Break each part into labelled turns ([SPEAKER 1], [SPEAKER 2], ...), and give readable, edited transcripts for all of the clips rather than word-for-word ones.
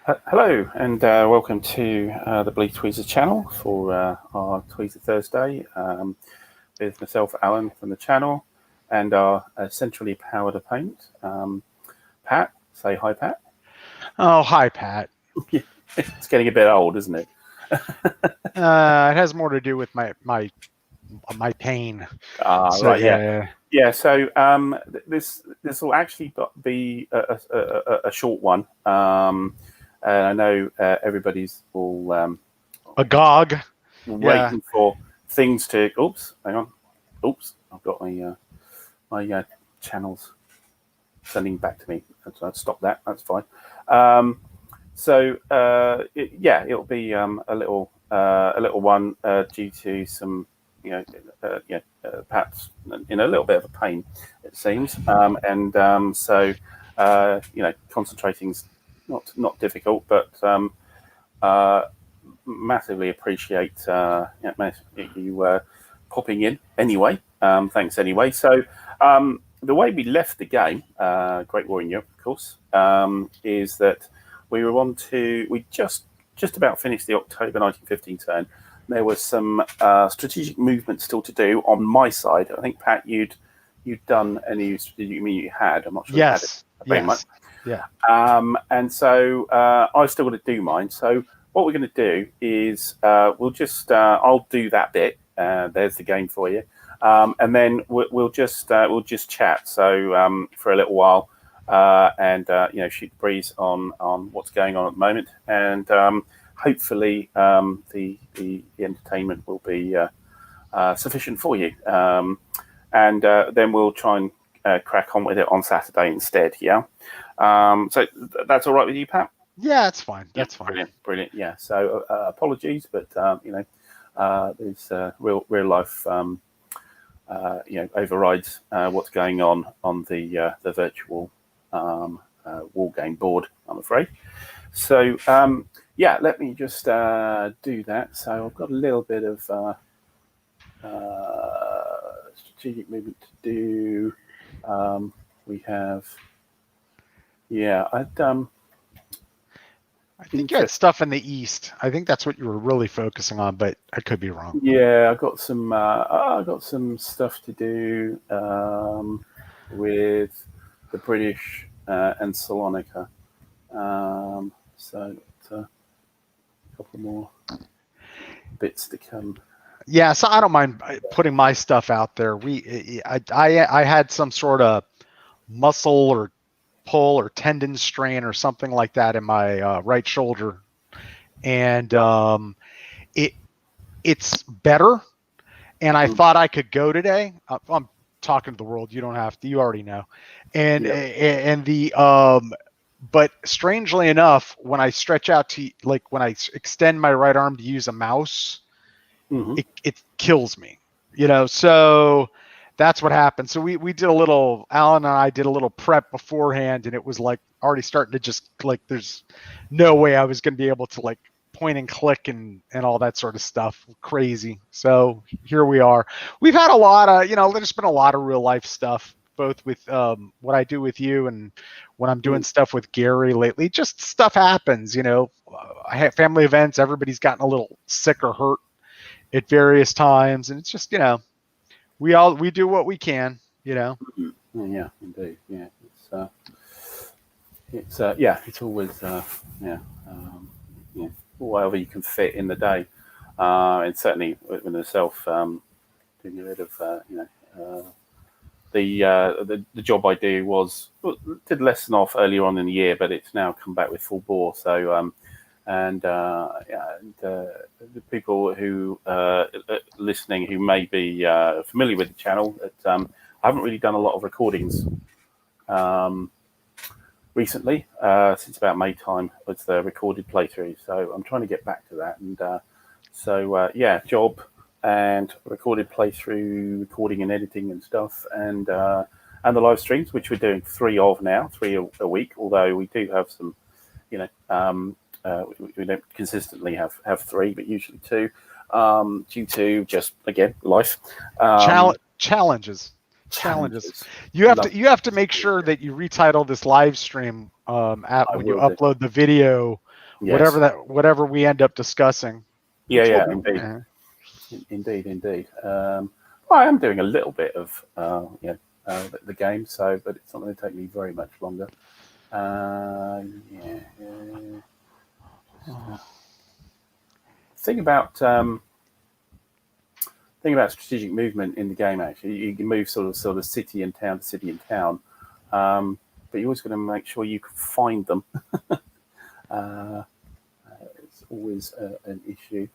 [SPEAKER 1] Hello and welcome to the Bleed Tweezer channel for our Tweezer Thursday with myself, Alan, from the channel, and our centrally powered opponent, Pat. Say hi, Pat.
[SPEAKER 2] Oh, hi, Pat.
[SPEAKER 1] It's getting a bit old, isn't it?
[SPEAKER 2] It has more to do with my pain.
[SPEAKER 1] Right, yeah. So this will actually be a short one. I know everybody's all
[SPEAKER 2] agog,
[SPEAKER 1] waiting for things to. Oops, hang on. Oops, I've got my channels sending back to me. So I'd stop that. That's fine. It'll be a little one due to some, perhaps in a little bit of a pain, it seems, concentrating's not difficult, but massively appreciate you popping in anyway. Thanks anyway. So the way we left the game, Great War in Europe, of course, is that we just about finished the October 1915 turn. There was some strategic movement still to do on my side. I think, Pat, you'd done any strategic movement you had. I'm not sure.
[SPEAKER 2] Yes.
[SPEAKER 1] You had it very much.
[SPEAKER 2] Yeah.
[SPEAKER 1] And so I've still got to do mine. So what we're going to do is I'll do that bit. There's the game for you. And then we'll just chat. So for a little while, shoot the breeze on what's going on at the moment, and hopefully the entertainment will be sufficient for you. And then we'll try and crack on with it on Saturday instead. Yeah. So that's all right with you, Pat?
[SPEAKER 2] Yeah, that's fine. That's fine.
[SPEAKER 1] Brilliant. Yeah. So apologies, but there's real life. Overrides what's going on the virtual war game board, I'm afraid. So let me just do that. So I've got a little bit of strategic movement to do. We have,
[SPEAKER 2] I think you had stuff in the east. I think that's what you were really focusing on, but I could be wrong.
[SPEAKER 1] Yeah, I got some stuff to do with the British and Salonika. So a couple more bits to come.
[SPEAKER 2] Yeah, so I don't mind putting my stuff out there. I had some sort of muscle or pull or tendon strain or something like that in my right shoulder, and it's better. And I thought I could go today. I'm talking to the world. You don't have to. You already know. But strangely enough, when I stretch out to when I extend my right arm to use a mouse, it kills me. So that's what happened. So we did Alan and I did a little prep beforehand, and it was already starting to just there's no way I was going to be able to point and click and all that sort of stuff. Crazy. So here we are. We've had a lot of, there's been a lot of real life stuff, both with what I do with you and when I'm doing stuff with Gary lately. Just stuff happens, I have family events. Everybody's gotten a little sick or hurt at various times. And it's just, we do what we can, Yeah,
[SPEAKER 1] indeed. Yeah. It's always, whatever you can fit in the day. And certainly with myself, doing a bit of, the job I do did lessen off earlier on in the year, but it's now come back with full bore. So, the people who listening who may be familiar with the channel, I haven't really done a lot of recordings recently, since about May time with the recorded playthrough. So I'm trying to get back to that. And job and recorded playthrough, recording and editing and stuff, and the live streams, which we're doing 3 a week, although we do have some, we don't consistently have 3, but usually 2, due to just, again, life.
[SPEAKER 2] Challenges. You have to make sure that you retitle this live stream when you upload the video
[SPEAKER 1] Yes.
[SPEAKER 2] whatever we end up discussing.
[SPEAKER 1] Yeah, indeed. I am doing a little bit of the game, but it's not going to take me very much longer. Thing about strategic movement in the game. Actually, you can move sort of city and town to city and town, but you're always going to make sure you can find them. It's always an issue.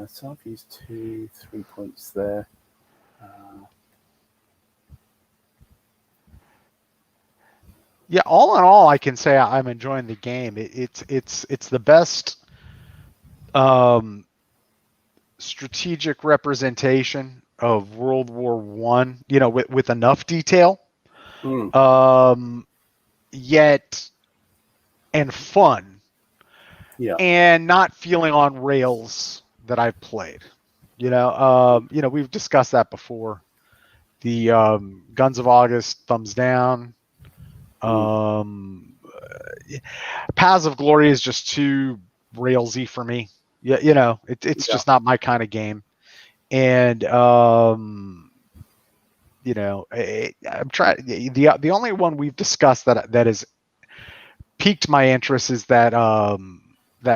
[SPEAKER 1] So I've used 3 points there.
[SPEAKER 2] Yeah, all in all, I can say I'm enjoying the game. It's the best strategic representation of World War One. With enough detail, yet and fun, and not feeling on rails that I've played. We've discussed that before. The Guns of August, thumbs down. Paths of Glory is just too railsy for me. It's just not my kind of game. And I'm trying. The only one we've discussed that has piqued my interest is that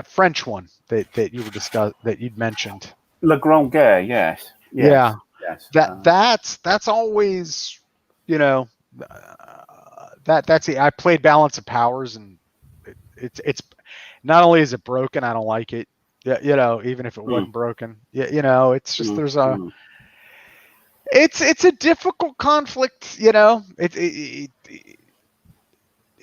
[SPEAKER 2] French one that you'd mentioned.
[SPEAKER 1] Le Grande Guerre, yes.
[SPEAKER 2] Yeah. Yes. That's always, that's it. I played Balance of Powers, and it's not only is it broken, I don't like it. Even if it wasn't broken, it's just there's a it's a difficult conflict.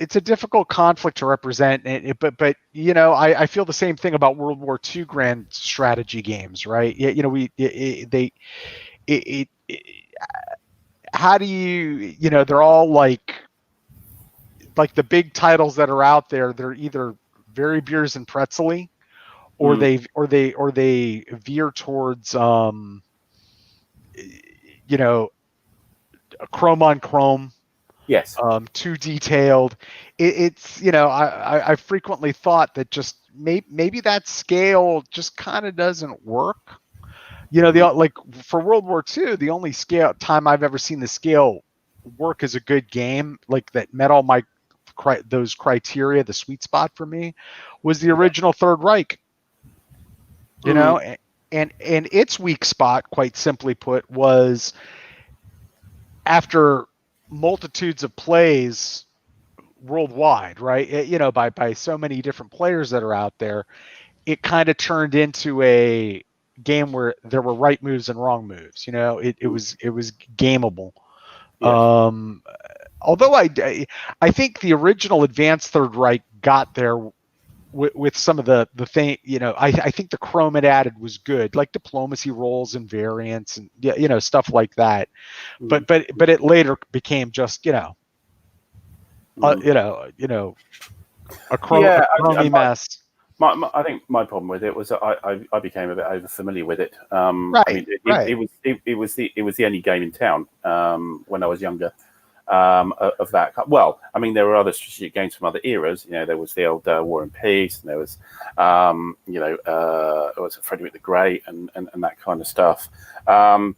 [SPEAKER 2] It's a difficult conflict to represent, but I feel the same thing about World War II grand strategy games, right? How do you they're all like the big titles that are out there. They're either very beers and pretzely, or they veer towards chrome on chrome.
[SPEAKER 1] Yes.
[SPEAKER 2] Too detailed. It's I frequently thought that just maybe that scale just kind of doesn't work. Like for World War II, the only time I've ever seen the scale work as a good game, like that met all those criteria, the sweet spot for me, was the original Third Reich. And its weak spot, quite simply put, was after multitudes of plays worldwide, right? By so many different players that are out there, it kind of turned into a game where there were right moves and wrong moves. It was gameable. Yes. Although I think the original Advanced Third Reich got there with some of the thing. I think the chrome it added was good, like diplomacy rolls and variants and stuff like that. But it later became just a chromey mess.
[SPEAKER 1] I think my problem with it was that I became a bit over familiar with it.
[SPEAKER 2] Right.
[SPEAKER 1] I mean, it was the only game in town when I was younger of that. Well, I mean, there were other strategic games from other eras. There was the old War and Peace, and there was it was Frederick the Great and that kind of stuff. And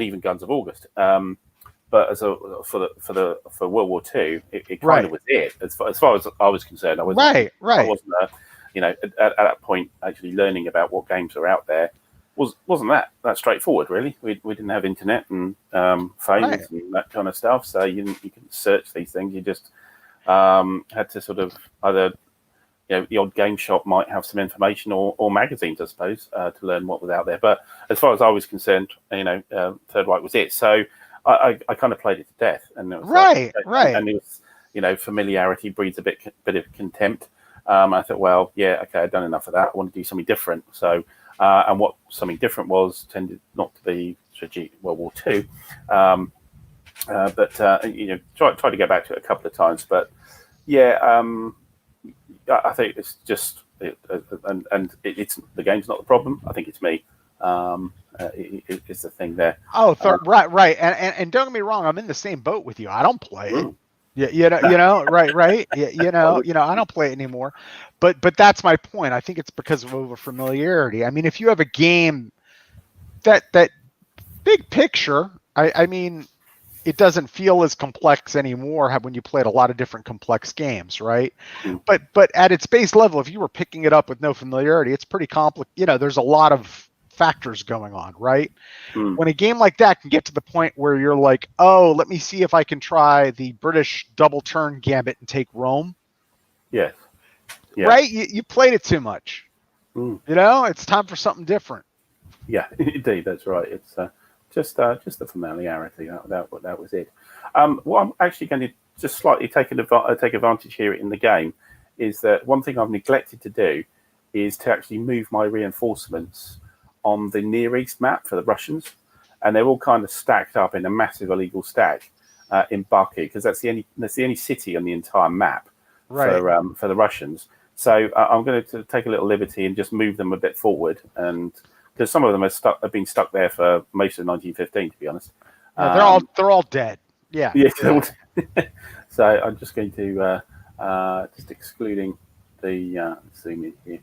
[SPEAKER 1] even Guns of August. But for World War II, it kind of was it as far as I was concerned. I wasn't at that point actually learning about what games are out there. Wasn't that straightforward, really. We didn't have internet and phones and that kind of stuff, so you couldn't search these things. You just had to sort of either the odd game shop might have some information or magazines, I suppose, to learn what was out there. But as far as I was concerned, Third Reich was it. So I kind of played it to death, and it was
[SPEAKER 2] right.
[SPEAKER 1] And it was familiarity breeds a bit of contempt. I thought, well, yeah, okay, I've done enough of that. I want to do something different. So, and what something different was tended not to be strategic World War II, but try to go back to it a couple of times. But yeah, I think it's just it's the game's not the problem. I think it's me. It's the thing there.
[SPEAKER 2] Oh, right. And don't get me wrong, I'm in the same boat with you. I don't play it. Yeah, right. Yeah, I don't play it anymore, but that's my point. I think it's because of over familiarity. I mean, if you have a game that big picture, I mean, it doesn't feel as complex anymore when you played a lot of different complex games, right?
[SPEAKER 1] Mm.
[SPEAKER 2] But at its base level, if you were picking it up with no familiarity, it's pretty complex. There's a lot of factors going on, right?
[SPEAKER 1] Mm.
[SPEAKER 2] When a game like that can get to the point where you're like, oh, let me see if I can try the British double turn gambit and take Rome.
[SPEAKER 1] Yes. Yeah.
[SPEAKER 2] Right? You played it too much.
[SPEAKER 1] Mm.
[SPEAKER 2] It's time for something different.
[SPEAKER 1] Yeah, indeed, that's right. It's just the familiarity. That was it. What I'm actually going to just slightly take advantage here in the game is that one thing I've neglected to do is to actually move my reinforcements on the Near East map for the Russians, and they're all kind of stacked up in a massive illegal stack in Baku, because that's the only city on the entire map
[SPEAKER 2] Right.
[SPEAKER 1] for the Russians. So I'm going to take a little liberty and just move them a bit forward, and because some of them have been stuck there for most of 1915, to be honest.
[SPEAKER 2] Yeah, they're all dead. Yeah.
[SPEAKER 1] Yeah. So I'm just going to just excluding the zoom in here.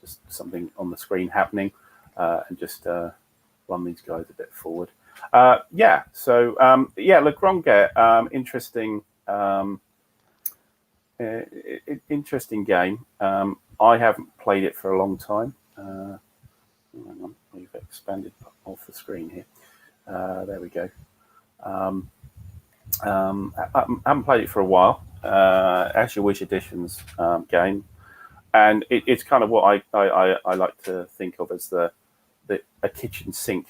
[SPEAKER 1] Just something on the screen happening, and just run these guys a bit forward. Yeah. So look, Grande, interesting. Interesting game. I haven't played it for a long time. Hang on, we've expanded off the screen here. There we go. I haven't played it for a while. Actually, Wish Edition's game, and it's kind of what I like to think of as a kitchen sink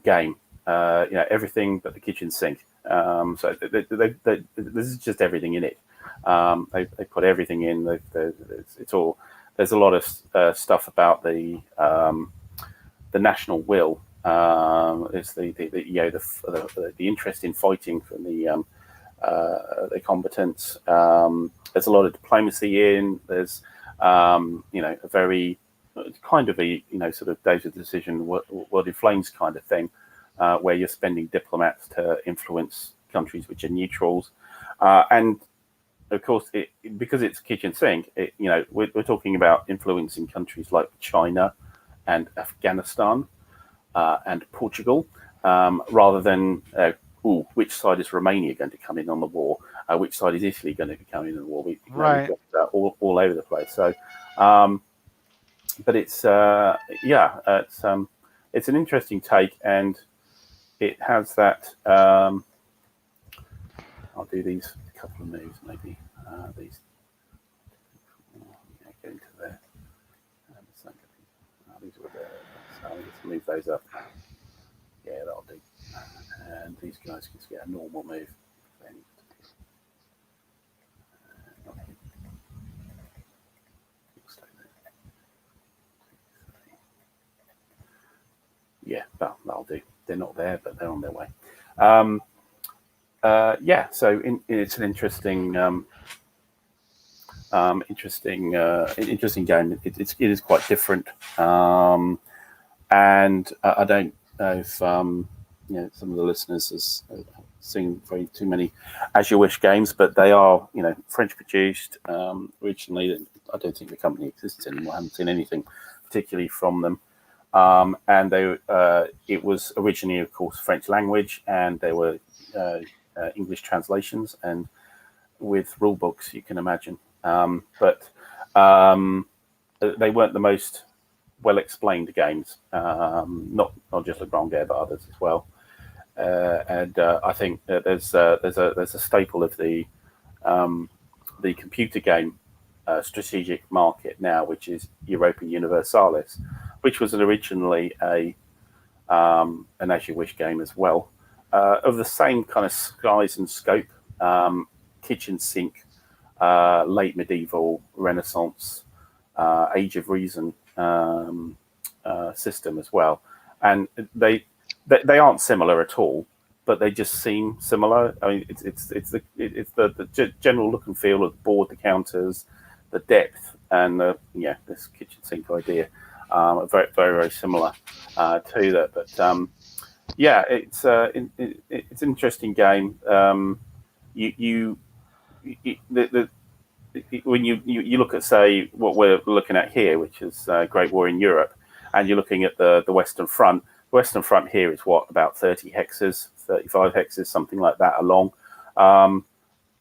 [SPEAKER 1] game. Everything but the kitchen sink. So this is just everything in it. They put everything in. It's all. There's a lot of stuff about the national will. It's the interest in fighting from the combatants. There's a lot of diplomacy in. There's a very kind of a sort of days of decision, world in flames kind of thing, where you're spending diplomats to influence countries which are neutrals, and of course, because it's kitchen sink, we're talking about influencing countries like China and Afghanistan and Portugal, rather than which side is Romania going to come in on the war, which side is Italy going to be coming in on the war. We've got all over the place. So, but it's it's an interesting take, and it has that. I'll do these couple of moves, maybe these. Get into there. These were there. So I'll just move those up. Yeah, that'll do. And these guys can just get a normal move. Yeah, that'll do. They're not there, but they're on their way. So it's an interesting game. It is quite different, and I don't know if some of the listeners have seen too many As You Wish games, but they are French produced originally. I don't think the company exists anymore. I haven't seen anything particularly from them. And it was originally, of course, French language, and there were English translations, and with rule books, you can imagine. But they weren't the most well explained games. Not just the Grande, but others as well. And I think that there's a staple of the computer game strategic market now, which is Europa Universalis, which was originally an As You Wish game as well, of the same kind of size and scope, kitchen sink, late medieval, Renaissance, Age of Reason system as well, and they aren't similar at all, but they just seem similar. I mean, it's the general look and feel of the board, the counters, the depth, and this kitchen sink idea are very, very, very similar to that. But Yeah, it's an interesting game. When you look at, say, what we're looking at here, which is Great War in Europe, and you're looking at the Western Front. The Western Front here is what, about 30 hexes, 35 hexes, something like that along.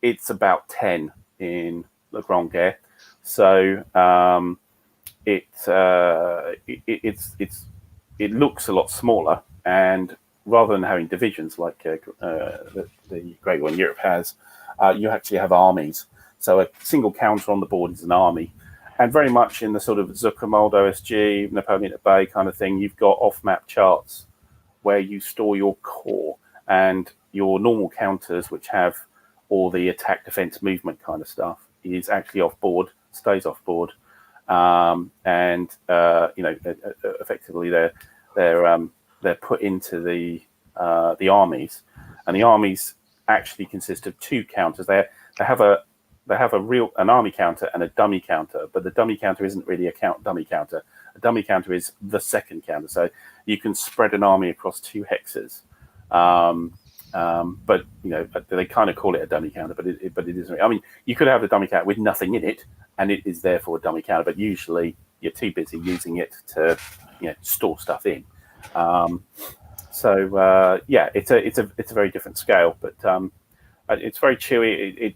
[SPEAKER 1] It's about 10 in the Grande Guerre. So it looks a lot smaller, and rather than having divisions like the Great War in Europe has, you actually have armies. So a single counter on the board is an army, and very much in the sort of Zuckermold OSG, Napoleon at Bay kind of thing, you've got off-map charts where you store your core, and your normal counters, which have all the attack, defense, movement kind of stuff, is actually off board, stays off board, and effectively they're put into the armies, and the armies actually consist of two counters. They have an army counter and a dummy counter, but the dummy counter isn't really a dummy counter. A dummy counter is the second counter, so you can spread an army across two hexes. But they kind of call it a dummy counter, but it isn't. I mean, you could have a dummy counter with nothing in it, and it is therefore a dummy counter. But usually, you're too busy using it to store stuff in. It's a very different scale, but it's very chewy.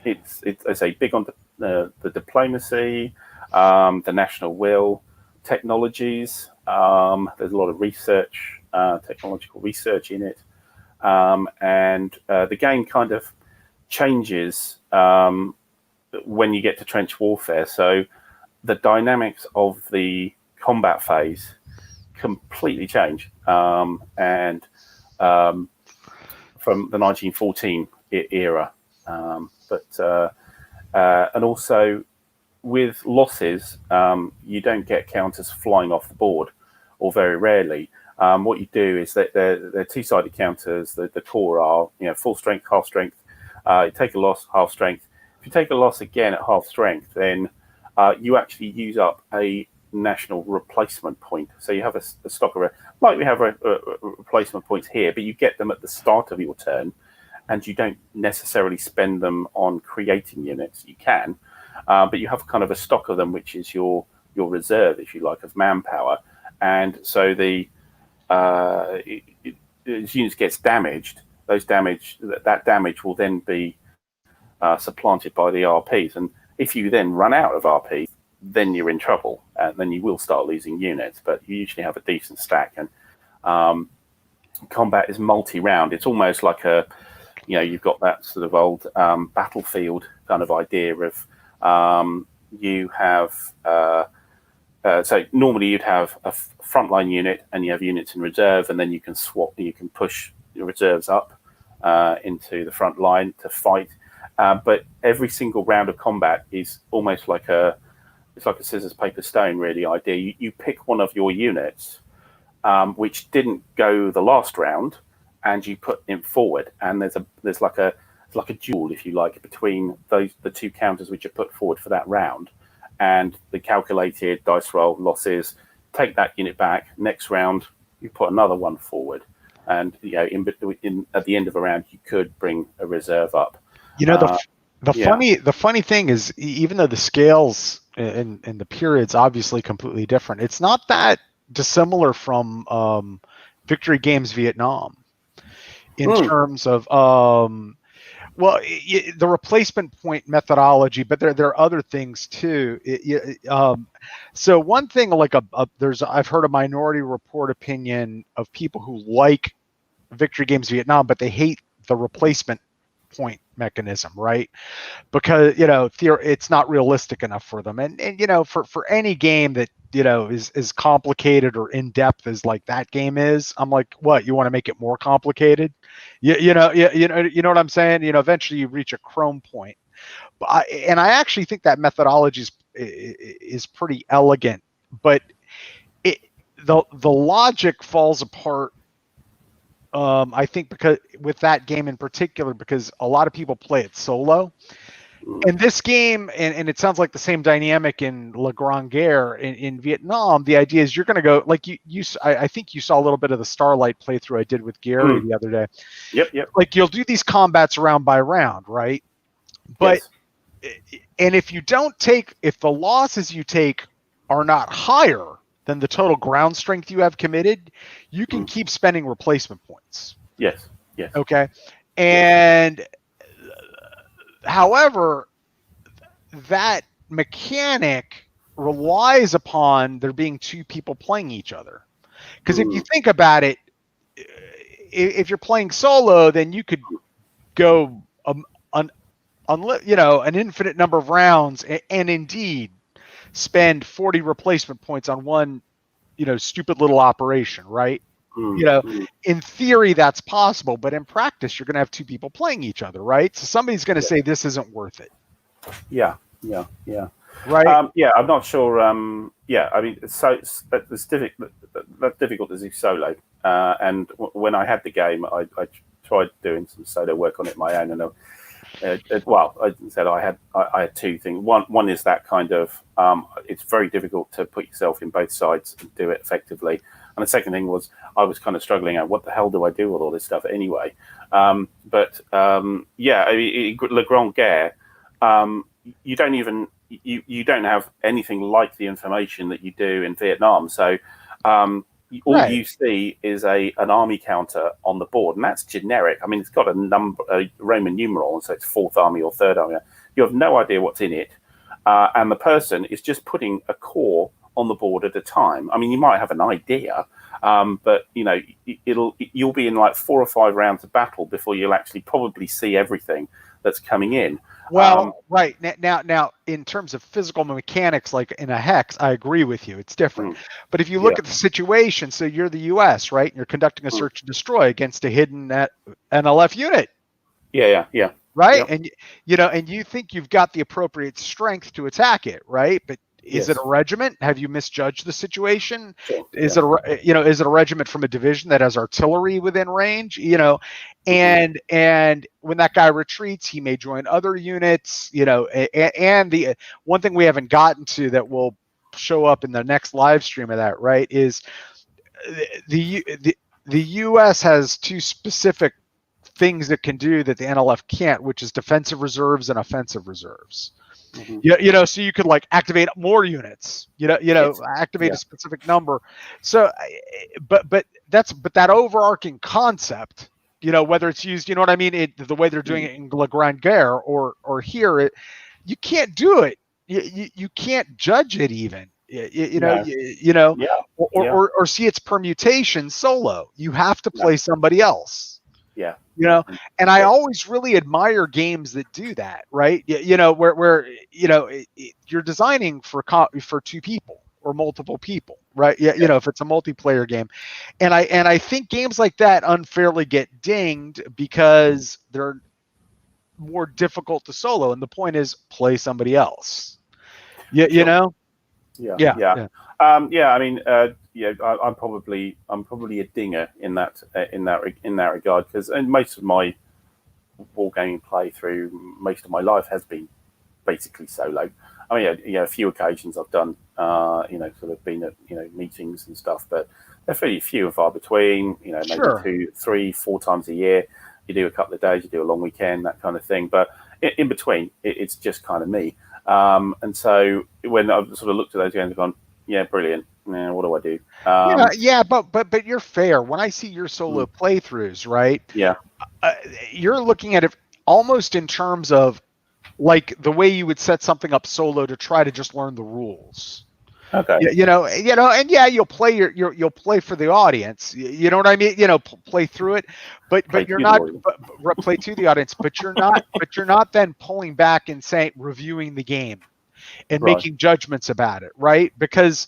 [SPEAKER 1] It's I say, big on the diplomacy, the national will, technologies. There's a lot of research, technological research in it. And the game kind of changes when you get to trench warfare. So the dynamics of the combat phase completely change. And from the 1914 era. And also with losses, you don't get counters flying off the board, or very rarely. What you do is that they're two-sided counters. The core are full strength, half strength. You take a loss, half strength. If you take a loss again at half strength, then you actually use up a national replacement point. So you have a stock of like we have replacement points here, but you get them at the start of your turn, and you don't necessarily spend them on creating units. You can, but you have kind of a stock of them, which is your reserve, if you like, of manpower. And so as units gets damaged, that damage will then be supplanted by the RPs. And if you then run out of RP, then you're in trouble, and then you will start losing units. But you usually have a decent stack, and combat is multi-round. It's almost like you've got that sort of old battlefield kind of idea of you have. So normally you'd have a frontline unit, and you have units in reserve, and then you can swap. You can push your reserves up into the front line to fight. But every single round of combat is almost like it's like a scissors, paper, stone really idea. You pick one of your units which didn't go the last round, and you put it forward. And there's like a duel, if you like, between the two counters which are put forward for that round, and the calculated dice roll losses. Take that unit back. Next round, you put another one forward, and at the end of a round, you could bring a reserve up.
[SPEAKER 2] The funny thing is, even though the scales and the periods obviously completely different, it's not that dissimilar from Victory Games Vietnam in terms of the replacement point methodology, but there are other things too. So one thing, like I've heard a Minority Report opinion of people who like Victory Games Vietnam, but they hate the replacement point mechanism, right? Because it's not realistic enough for them, and for any game that is as complicated or in depth as like that game is, I'm like, what, you want to make it more complicated? You know what I'm saying? Eventually you reach a Chrome point. But I actually think that methodology is pretty elegant, but the logic falls apart. I think because with that game in particular, because a lot of people play it solo, In this game, and it sounds like the same dynamic in Guerre in Vietnam. The idea is you're going to go like I think you saw a little bit of the Starlight playthrough I did with Gary the other day.
[SPEAKER 1] Yep.
[SPEAKER 2] Like you'll do these combats round by round, right? But and if the losses you take are not higher than the total ground strength you have committed, you can keep spending replacement points.
[SPEAKER 1] Yes.
[SPEAKER 2] Okay. And however, that mechanic relies upon there being two people playing each other. Because if you think about it, if you're playing solo, then you could go an infinite number of rounds and indeed spend 40 replacement points on one, stupid little operation, right? In theory, that's possible, but in practice, you're going to have two people playing each other, right? So somebody's going to say this isn't worth it.
[SPEAKER 1] Yeah.
[SPEAKER 2] Right.
[SPEAKER 1] I'm not sure. I mean, that's difficult to do solo. And when I had the game, I tried doing some solo work on it my own, and I said I had two things. One is that kind of it's very difficult to put yourself in both sides and do it effectively. And the second thing was I was kind of struggling out what the hell do I do with all this stuff anyway. Le Grande Guerre, you don't even you don't have anything like the information that you do in Vietnam. So all you see is an army counter on the board, and that's generic. I mean, it's got a Roman numeral, and so it's fourth army or third army. You have no idea what's in it, and the person is just putting a corps on the board at a time. I mean, you might have an idea, but you'll be in like 4 or 5 rounds of battle before you'll actually probably see everything that's coming in.
[SPEAKER 2] Well, right now, in terms of physical mechanics, like in a hex, I agree with you. It's different. But if you look at the situation, so you're the U.S., right? And you're conducting a search and destroy against a hidden NLF unit.
[SPEAKER 1] Yeah.
[SPEAKER 2] Right, and and you think you've got the appropriate strength to attack it, right? But is it a regiment? Have you misjudged the situation?
[SPEAKER 1] Sure.
[SPEAKER 2] Is it is it a regiment from a division that has artillery within range? And when that guy retreats, he may join other units. And the one thing we haven't gotten to that will show up in the next live stream of that, right, is the U.S. has two specific things it can do that the NLF can't, which is defensive reserves and offensive reserves. So you could like activate more units, activate a specific number. So, but that overarching concept, whether it's used, what I mean, the way they're doing it in Le Grande Guerre or here, you can't do it. You can't judge it even. Or see its permutation solo. You have to play somebody else. And I always really admire games that do that, right? Where you're designing for two people or multiple people, right? If it's a multiplayer game, and I think games like that unfairly get dinged because they're more difficult to solo, and the point is play somebody else. Yeah.
[SPEAKER 1] I mean, I'm probably a dinger in that regard, because most of my wargaming playthrough, most of my life has been basically solo. I mean, a few occasions I've done, sort of been at, meetings and stuff, but they're fairly few and far between. Maybe 2, 3, 4 times a year. You do a couple of days, you do a long weekend, that kind of thing. But in between, it's just kind of me. And so when I've sort of looked at those games and gone, yeah, brilliant. Now, what do I do?
[SPEAKER 2] But you're fair. When I see your solo playthroughs, right?
[SPEAKER 1] Yeah.
[SPEAKER 2] You're looking at it almost in terms of like the way you would set something up solo to try to just learn the rules.
[SPEAKER 1] Okay.
[SPEAKER 2] And you'll play you'll play for the audience. You know what I mean? Play through it, but you're not play to the audience. But you're not then pulling back and reviewing the game and making judgments about it, right? Because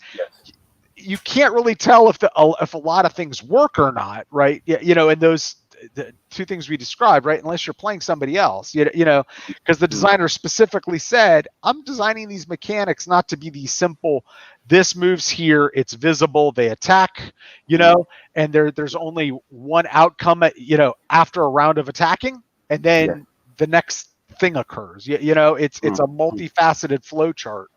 [SPEAKER 2] you can't really tell if a lot of things work or not, right? And those the two things we described, right? Unless you're playing somebody else, because the designer specifically said, I'm designing these mechanics not to be these simple, this moves here, it's visible, they attack, and there's only one outcome after a round of attacking, and then the next thing occurs. It's a multifaceted flow chart.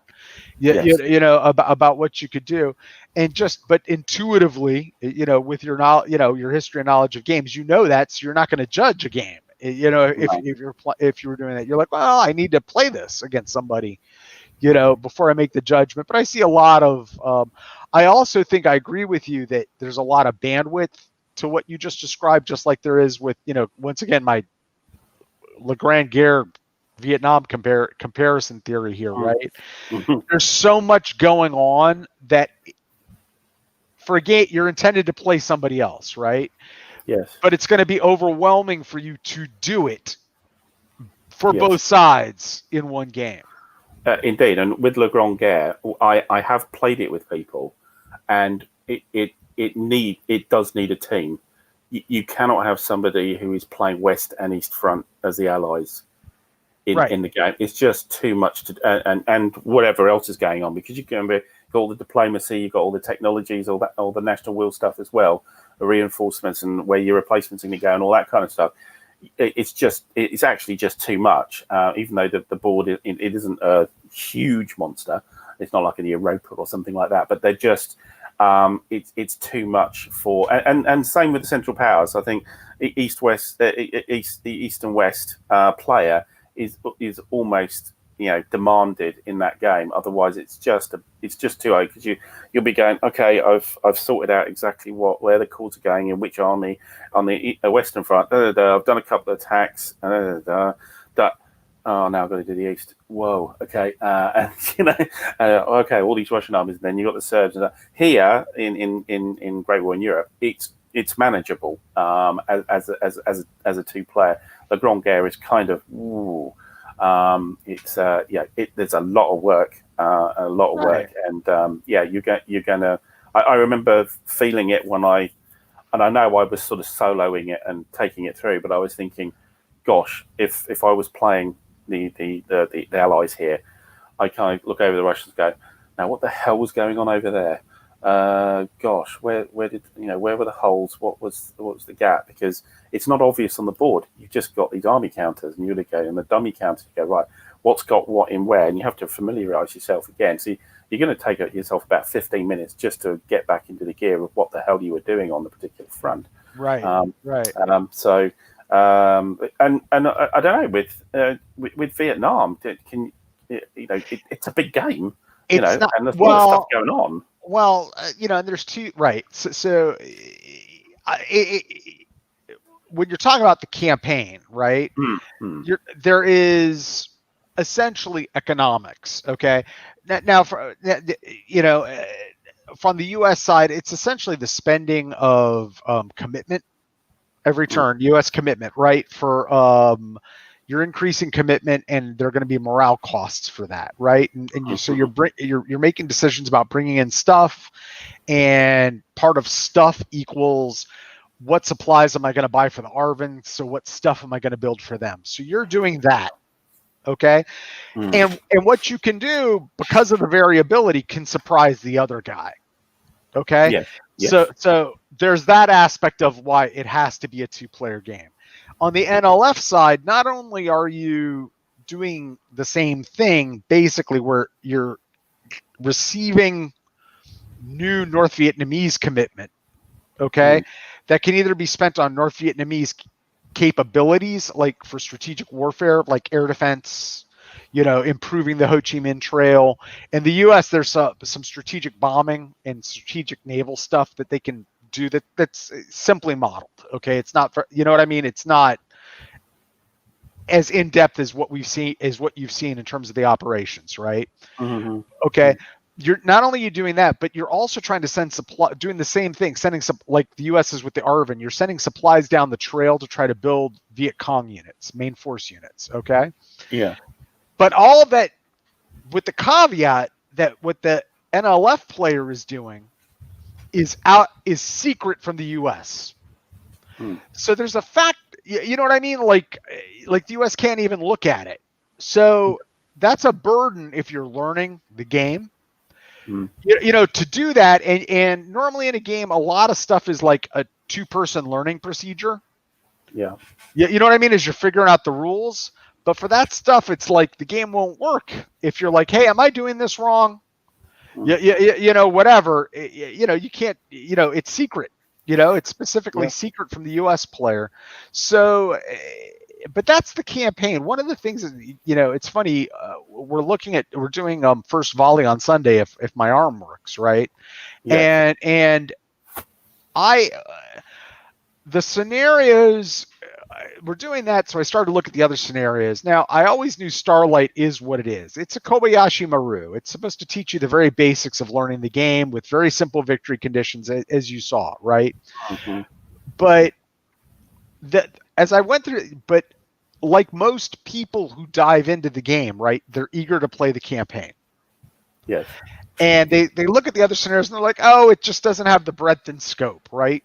[SPEAKER 1] Yes.
[SPEAKER 2] About what you could do, but intuitively, with your knowledge, your history and knowledge of games, that, so you're not going to judge a game. If you were doing that, you're like, well, I need to play this against somebody, before I make the judgment. But I see a lot of. I also think I agree with you that there's a lot of bandwidth to what you just described, just like there is with, once again, my Grande, Guerre, Vietnam comparison theory here, right?
[SPEAKER 1] Mm-hmm.
[SPEAKER 2] There's so much going on that for a game, you're intended to play somebody else, right?
[SPEAKER 1] Yes.
[SPEAKER 2] But it's going to be overwhelming for you to do it for
[SPEAKER 1] Yes.
[SPEAKER 2] both sides in one game.
[SPEAKER 1] Indeed, and with Le Grande Guerre, I have played it with people, and it does need a team. You cannot have somebody who is playing West and East Front as the allies in the game. It's just too much and whatever else is going on, because you got all the diplomacy, you've got all the technologies, all the national will stuff as well, the reinforcements and where your replacements are going to go and all that kind of stuff. It's actually just too much. Even though the board it isn't a huge monster, it's not like an Europa or something like that. But they're just it's too much for and same with the Central Powers. I think the East and West player is almost demanded in that game. Otherwise, it's just too hard, because you'll be going, okay, I've sorted out exactly where the calls are going in which army on the Western Front. I've done a couple of attacks. Now I've got to do the East. Whoa, okay, and okay, all these Russian armies. And then you got the Serbs. Here in Great War in Europe, it's manageable as a two player. The Grande Guerre is kind of there's a lot of work, and you're gonna. I remember feeling it when I know I was sort of soloing it and taking it through, but I was thinking, gosh, if I was playing the Allies here, I kind of look over the Russians and go, now what the hell was going on over there? Gosh, where were the holes? What was the gap? Because it's not obvious on the board. You've just got these army counters, and you go in the dummy counters. You go, right, what's got what in where, and you have to familiarize yourself again. So you're going to take yourself about 15 minutes just to get back into the gear of what the hell you were doing on the particular front.
[SPEAKER 2] Right. Right.
[SPEAKER 1] And I don't know with Vietnam, it's a big game, and there's a lot of stuff going on.
[SPEAKER 2] Well, and there's two, right? So when you're talking about the campaign, right?
[SPEAKER 1] Mm-hmm.
[SPEAKER 2] There is essentially economics. Okay, now from the U.S. side, it's essentially the spending of commitment every turn, U.S. commitment, right? For you're increasing commitment, and there are going to be morale costs for that, right? So you're making decisions about bringing in stuff, and part of stuff equals what supplies am I going to buy for the Arvin? So what stuff am I going to build for them? So you're doing that, okay? And what you can do, because of the variability, can surprise the other guy, okay?
[SPEAKER 1] Yes.
[SPEAKER 2] So there's that aspect of why it has to be a two-player game. On the NLF side, not only are you doing the same thing, basically, where you're receiving new North Vietnamese commitment, okay, that can either be spent on North Vietnamese capabilities, like for strategic warfare, like air defense, improving the Ho Chi Minh Trail. In the U.S., there's some strategic bombing and strategic naval stuff that they can do that's simply modeled. Okay, it's not for, what I mean. It's not as in depth as what you've seen in terms of the operations, right?
[SPEAKER 1] Mm-hmm.
[SPEAKER 2] Okay, you're not only doing that, but you're also trying to send doing the same thing, sending some, like the U.S. is with the Arvin. You're sending supplies down the trail to try to build Viet Cong units, main force units. Okay.
[SPEAKER 1] Yeah.
[SPEAKER 2] But all of that, with the caveat that what the NLF player is doing is secret from the U.S. So there's a fact, you know what I mean? Like the U.S. can't even look at it. So that's a burden if you're learning the game. To do that, and normally in a game, a lot of stuff is like a two-person learning procedure.
[SPEAKER 1] Yeah.
[SPEAKER 2] You know what I mean? As you're figuring out the rules. But for that stuff, it's like the game won't work if you're like, hey, am I doing this wrong? Whatever. You can't. It's secret. It's specifically secret from the U.S. player. So, but that's the campaign. One of the things is, it's funny. We're doing first volley on Sunday if my arm works, right? Yes. And the scenarios. We're doing that, so I started to look at the other scenarios. Now, I always knew Starlight is what it is. It's a Kobayashi Maru. It's supposed to teach you the very basics of learning the game with very simple victory conditions, as you saw, right? Mm-hmm. But as I went through, but like most people who dive into the game, right, they're eager to play the campaign.
[SPEAKER 1] Yes.
[SPEAKER 2] And they look at the other scenarios and they're like, oh, it just doesn't have the breadth and scope, right?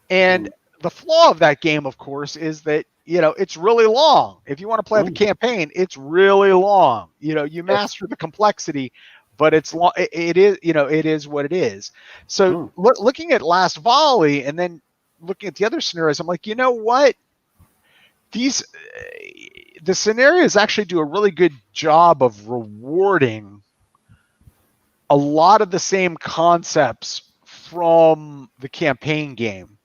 [SPEAKER 2] And the flaw of that game, of course, is that, it's really long. If you want to play the campaign, it's really long. You master the complexity, but it's long. It is, it is what it is. So looking at Last Volley and then looking at the other scenarios, I'm like, you know what? The scenarios actually do a really good job of rewarding a lot of the same concepts from the campaign game.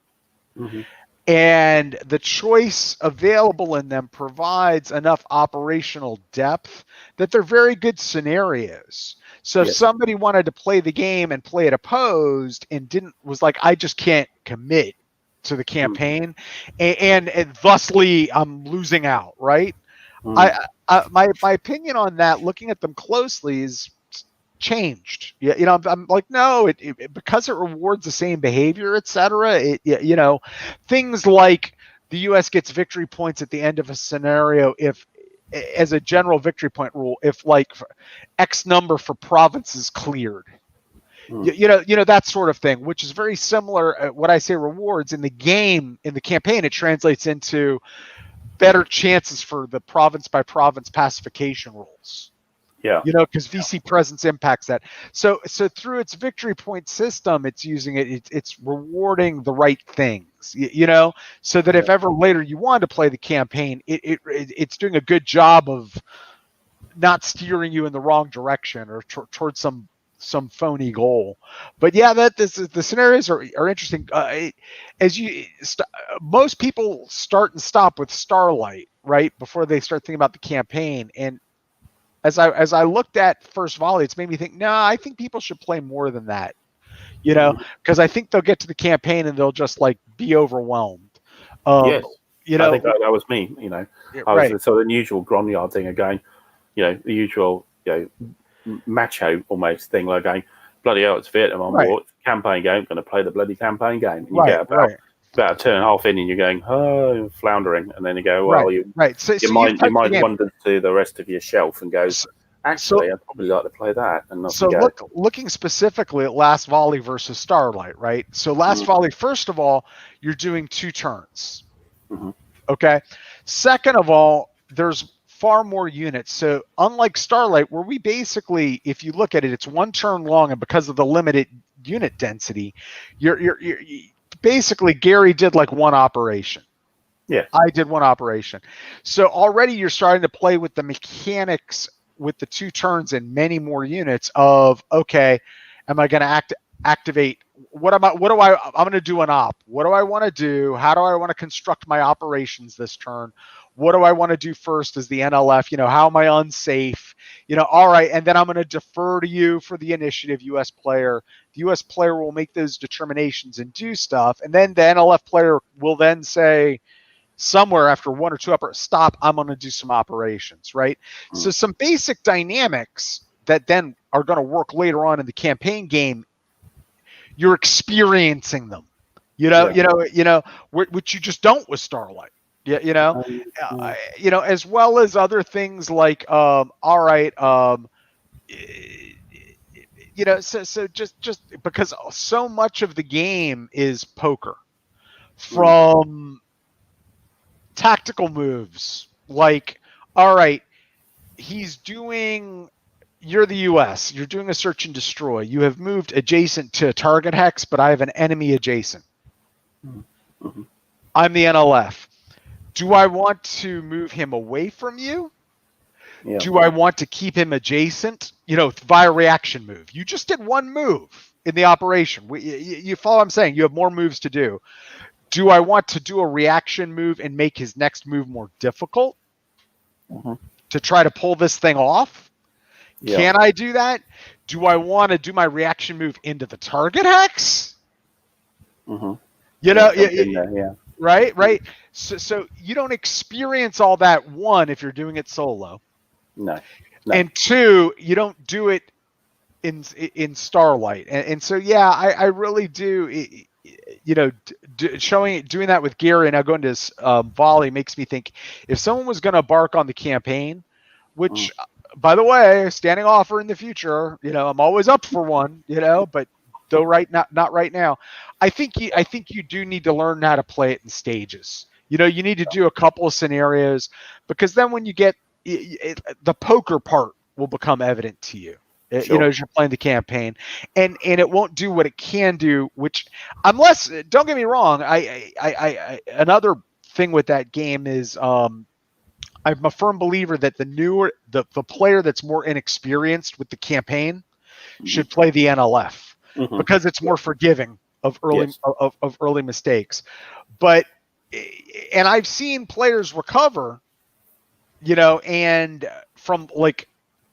[SPEAKER 2] Mm-hmm. And the choice available in them provides enough operational depth that they're very good scenarios. So if somebody wanted to play the game and play it opposed and was like, I just can't commit to the campaign, and thusly I'm losing out, right? My opinion on that, looking at them closely, is changed. I'm like, no, because it rewards the same behavior, etc. Things like the U.S. gets victory points at the end of a scenario if, as a general victory point rule, if like X number for provinces cleared. That sort of thing, which is very similar. What I say rewards in the game, in the campaign, it translates into better chances for the province by province pacification rules.
[SPEAKER 1] Yeah.
[SPEAKER 2] Because VC presence impacts that. So through its victory point system, it's using it's rewarding the right things, so that if ever later you want to play the campaign, it's doing a good job of not steering you in the wrong direction or towards some phony goal. But the scenarios are interesting. Most people start and stop with Starlight, right, before they start thinking about the campaign. And as I looked at First Volley, it's made me think, no, I think people should play more than that, because I think they'll get to the campaign and they'll just like be overwhelmed.
[SPEAKER 1] Yes. I think that was me. I was the sort of usual Grande thing again. The usual macho almost thing, like going, bloody hell, it's Vietnam on board, it's a campaign game, I'm going to play the bloody campaign game. And you get about a turn and a half in and you're going, oh, floundering. And then you go, well, your mind wanders to the rest of your shelf and goes, actually, I'd probably like to play that. And
[SPEAKER 2] looking specifically at Last Volley versus Starlight, right? So Last Volley, first of all, you're doing 2 turns. Mm-hmm. Okay. Second of all, there's far more units. So unlike Starlight, where we basically, if you look at it, it's 1 turn long, and because of the limited unit density, you're basically, Gary did like 1 operation.
[SPEAKER 1] Yeah,
[SPEAKER 2] I did 1 operation. So already you're starting to play with the mechanics with the 2 turns and many more units of, okay, am I going to activate? I'm going to do an op. What do I want to do? How do I want to construct my operations this turn? What do I want to do first as the NLF? How am I unsafe? All right. And then I'm going to defer to you for the initiative, U.S. player. The U.S. player will make those determinations and do stuff. And then the NLF player will then say somewhere after 1 or 2 stop, I'm going to do some operations, right? So some basic dynamics that then are going to work later on in the campaign game, you're experiencing them, which you just don't with Starlight. As well as other things like, so just because so much of the game is poker, from tactical moves, like, all right, you're the US, you're doing a search and destroy. You have moved adjacent to a target hex, but I have an enemy adjacent. Mm-hmm. I'm the NLF. Do I want to move him away from you?
[SPEAKER 1] Yeah.
[SPEAKER 2] Do I want to keep him adjacent? Via reaction move. You just did one move in the operation. You follow what I'm saying? You have more moves to do. Do I want to do a reaction move and make his next move more difficult to try to pull this thing off? Yeah. Can I do that? Do I want to do my reaction move into the target hex? Right. So you don't experience all that, one, if you're doing it solo.
[SPEAKER 1] No.
[SPEAKER 2] And two, you don't do it in Starlight. And so, yeah, I really do. Doing that with Guerre and now going to volley makes me think if someone was going to embark on the campaign, which, by the way, standing offer in the future, I'm always up for one, but though not right now. I think you do need to learn how to play it in stages. You need to do a couple of scenarios, because then when you get the poker part will become evident to you. Sure. As you're playing the campaign, and it won't do what it can do. Which, unless, don't get me wrong, I another thing with that game is I'm a firm believer that the player that's more inexperienced with the campaign should play the NLF because it's more forgiving of early mistakes. But I've seen players recover, and from like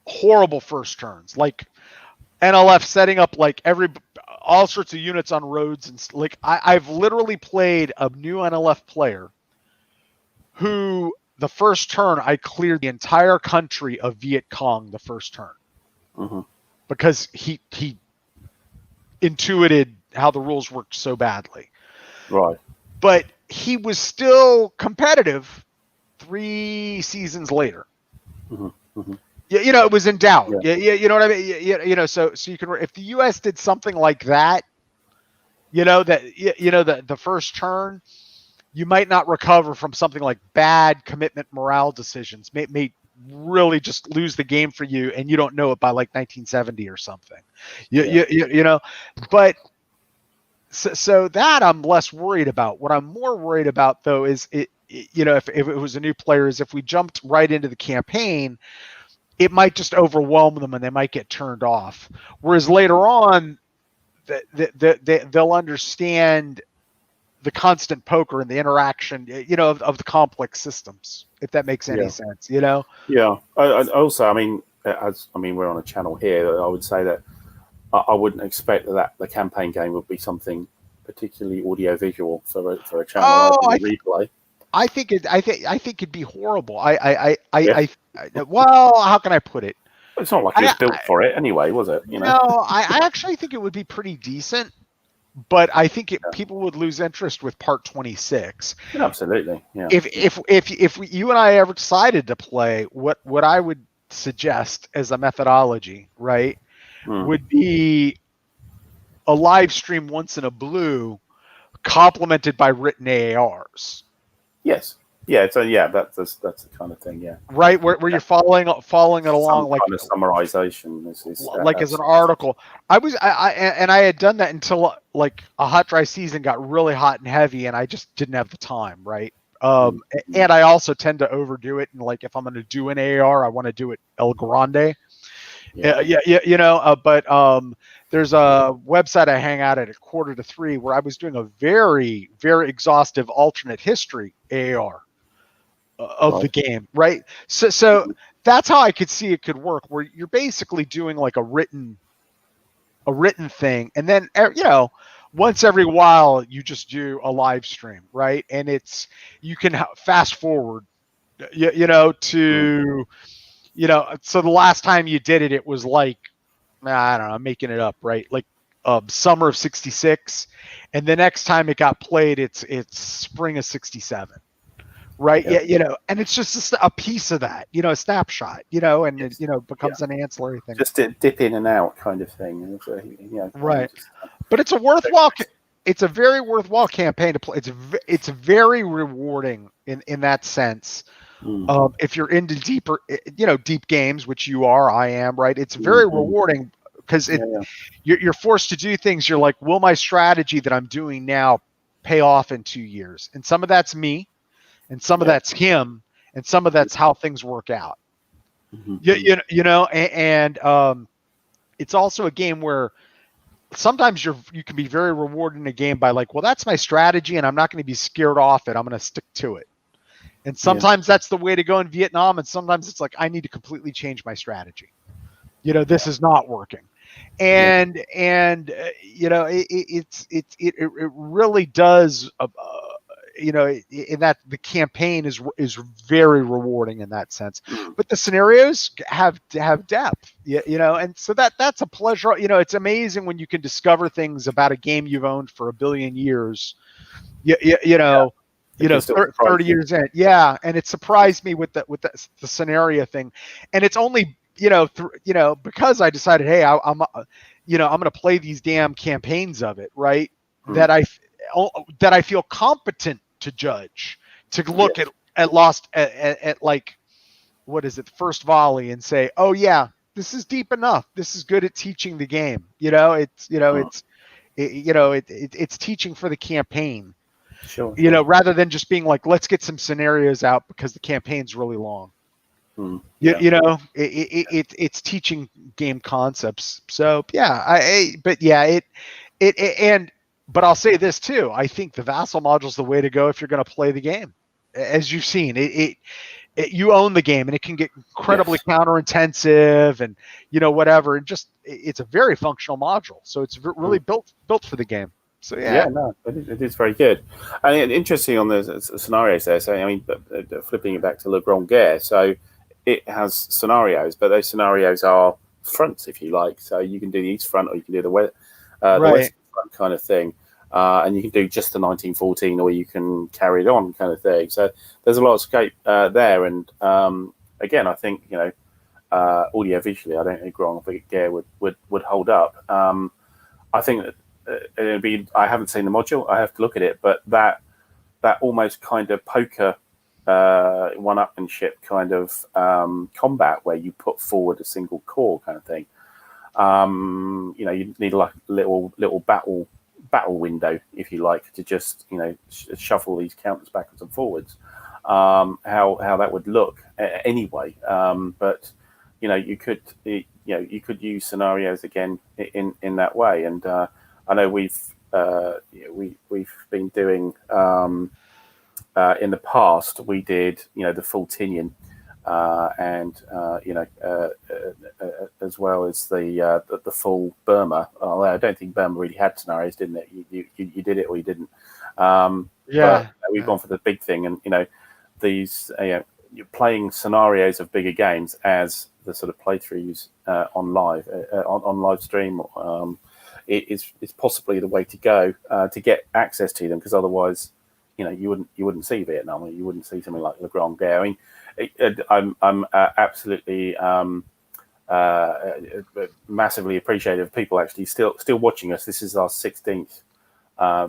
[SPEAKER 2] horrible first turns, like NLF setting up like all sorts of units on roads, and like I've literally played a new NLF player who the first turn I cleared the entire country of Viet Cong the first turn because he intuited how the rules worked so badly.
[SPEAKER 1] Right.
[SPEAKER 2] But he was still competitive 3 seasons later. It was in doubt. Yeah. You know what I mean? So you can, if the US did something like that, the first turn, you might not recover from something like bad commitment morale decisions. May really just lose the game for you, and you don't know it by like 1970 or something. But so that I'm less worried about. What I'm more worried about, though, is if it was a new player, is if we jumped right into the campaign, it might just overwhelm them and they might get turned off. Whereas later on, they'll understand the constant poker and the interaction, of the complex systems, if that makes any sense, Yeah.
[SPEAKER 1] Also, we're on a channel here. I would say that I wouldn't expect that the campaign game would be something particularly audio-visual for a channel replay.
[SPEAKER 2] I think it'd be horrible. Well, how can I put it?
[SPEAKER 1] It's not like it was built for it anyway, was it?
[SPEAKER 2] No, I actually think it would be pretty decent, but I think people would lose interest with part 26.
[SPEAKER 1] Absolutely. Yeah.
[SPEAKER 2] If you and I ever decided to play, what I would suggest as a methodology, right, would be a live stream once in a blue, complemented by written AARs.
[SPEAKER 1] Yes. Yeah. So that's the kind of thing. Yeah.
[SPEAKER 2] Right, where you're following it along,
[SPEAKER 1] some
[SPEAKER 2] like
[SPEAKER 1] kind of summarization.
[SPEAKER 2] As an article. I had done that until like a hot dry season got really hot and heavy, and I just didn't have the time. Right. And I also tend to overdo it, and like if I'm going to do an AAR, I want to do it El Grande. But there's a website I hang out at 2:45 where I was doing a very, very exhaustive alternate history AAR of the game, right? So that's how I could see it could work, where you're basically doing like a written thing, and then once every while you just do a live stream, right? And you can fast forward, to. So the last time you did it, it was like, I don't know, I'm making it up, right? Like summer of '66, and the next time it got played, it's spring of '67, right? Yeah. And it's just a piece of that, a snapshot, and it becomes an ancillary thing.
[SPEAKER 1] Just a dip in and out kind of thing,
[SPEAKER 2] right? But it's a worthwhile. It's a very worthwhile campaign to play. It's very rewarding in that sense. If you're into deep games, which you are, I am, right? It's very rewarding because you're forced to do things. You're like, will my strategy that I'm doing now pay off in 2 years? And some of that's me, and some of that's him, and some of that's how things work out. You know, and it's also a game where sometimes you can be very rewarded in a game by like, well, that's my strategy, and I'm not going to be scared off it. I'm going to stick to it. And sometimes that's the way to go in Vietnam, and sometimes it's like I need to completely change my strategy. You know, this is not working, and you know, it really does. You know, in that the campaign is very rewarding in that sense, but the scenarios have depth. You know, and so that's a pleasure. You know, it's amazing when you can discover things about a game you've owned for 1 billion years. You know. You know, 30 years in, and it surprised me with the scenario thing, and it's only because I decided, hey, I'm going to play these damn campaigns of it, right? That I feel competent to judge, to look at Lost at like, what is it, First Volley, and say, oh yeah, this is deep enough. This is good at teaching the game. You know, it's teaching for the campaign.
[SPEAKER 1] Sure.
[SPEAKER 2] You know, rather than just being like, let's get some scenarios out because the campaign's really long. You know, it's teaching game concepts. So but I'll say this too. I think the vassal module is the way to go if you're going to play the game. As you've seen, you own the game, and it can get incredibly counter-intensive, and you know, whatever. And just it's a very functional module, so it's really built for the game. So
[SPEAKER 1] it is very good. And interesting on the scenarios there. So I mean, flipping it back to Grande, Guerre, so it has scenarios, but those scenarios are fronts, if you like. So you can do the east front, or you can do the west front kind of thing, and you can do just the 1914, or you can carry it on kind of thing. So there's a lot of scope there. And again, I think audio visually, I don't think Grande Guerre would hold up. I think that. It'd be. I haven't seen the module. I have to look at it, but that almost kind of poker one-upmanship kind of combat where you put forward a single core kind of thing. You need like a little battle window, if you like, to just shuffle these counters backwards and forwards. How that would look anyway. But you could use scenarios again in that way. And I know we've been doing in the past. We did the full Tinian, and as well as the full Burma. Although I don't think Burma really had scenarios, didn't it? You did it or you didn't. But we've gone for the big thing, and these you're playing scenarios of bigger games as the sort of playthroughs on live stream. It's possibly the way to go to get access to them, because otherwise, you wouldn't see Vietnam, or you wouldn't see something like Grande Guerre. I mean, I'm absolutely massively appreciative of people actually still watching us. This is our 16th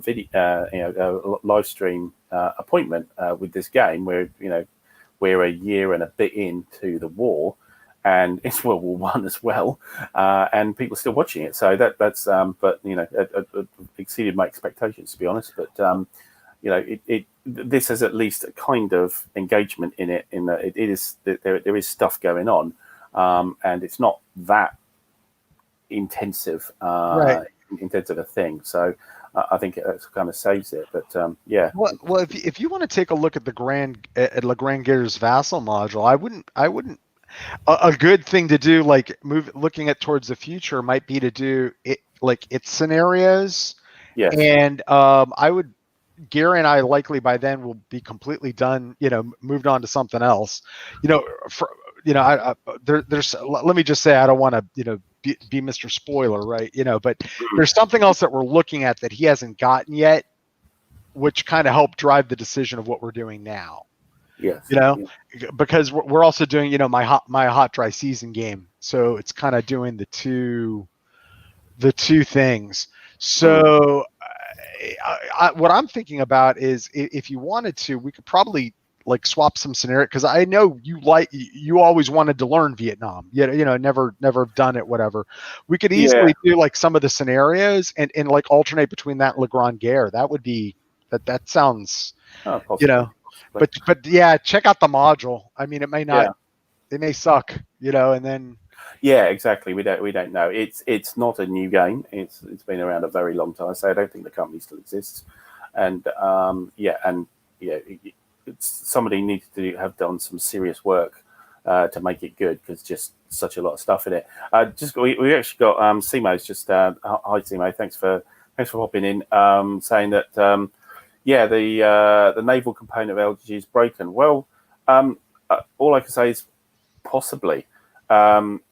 [SPEAKER 1] video, live stream appointment with this game. We're a year and a bit into the war. And it's World War I as well, and people are still watching it. So that's but it exceeded my expectations, to be honest. But this has at least a kind of engagement in it. In that there is stuff going on, and it's not that intensive a thing. So I think it kind of saves it. But
[SPEAKER 2] Well, if you want to take a look at the Grande Guerre's vassal module, I wouldn't. A good thing to do, like looking at towards the future, might be to do it like its scenarios.
[SPEAKER 1] Yes.
[SPEAKER 2] And Gary and I likely by then will be completely done. Moved on to something else. There's. Let me just say, I don't want to be Mr. Spoiler, right? But there's something else that we're looking at that he hasn't gotten yet, which kind of helped drive the decision of what we're doing now.
[SPEAKER 1] Yes.
[SPEAKER 2] Because we're also doing, my hot dry season game. So it's kind of doing the two things. So what I'm thinking about is if you wanted to, we could probably like swap some scenario, because I know you always wanted to learn Vietnam. Never done it, whatever. We could easily do like some of the scenarios and like alternate between that and Le Grande Guerre. That would be that sounds
[SPEAKER 1] possibly.
[SPEAKER 2] But yeah, check out the module. I mean, it may not They may suck, and then.
[SPEAKER 1] Yeah, exactly. We don't know. It's not a new game. It's been around a very long time. So I don't think the company still exists. And somebody needs to have done some serious work to make it good, because just such a lot of stuff in it. We actually got Simo's just hi Simo, thanks for hopping in, saying that the naval component of LGG is broken. Well, all I can say is possibly.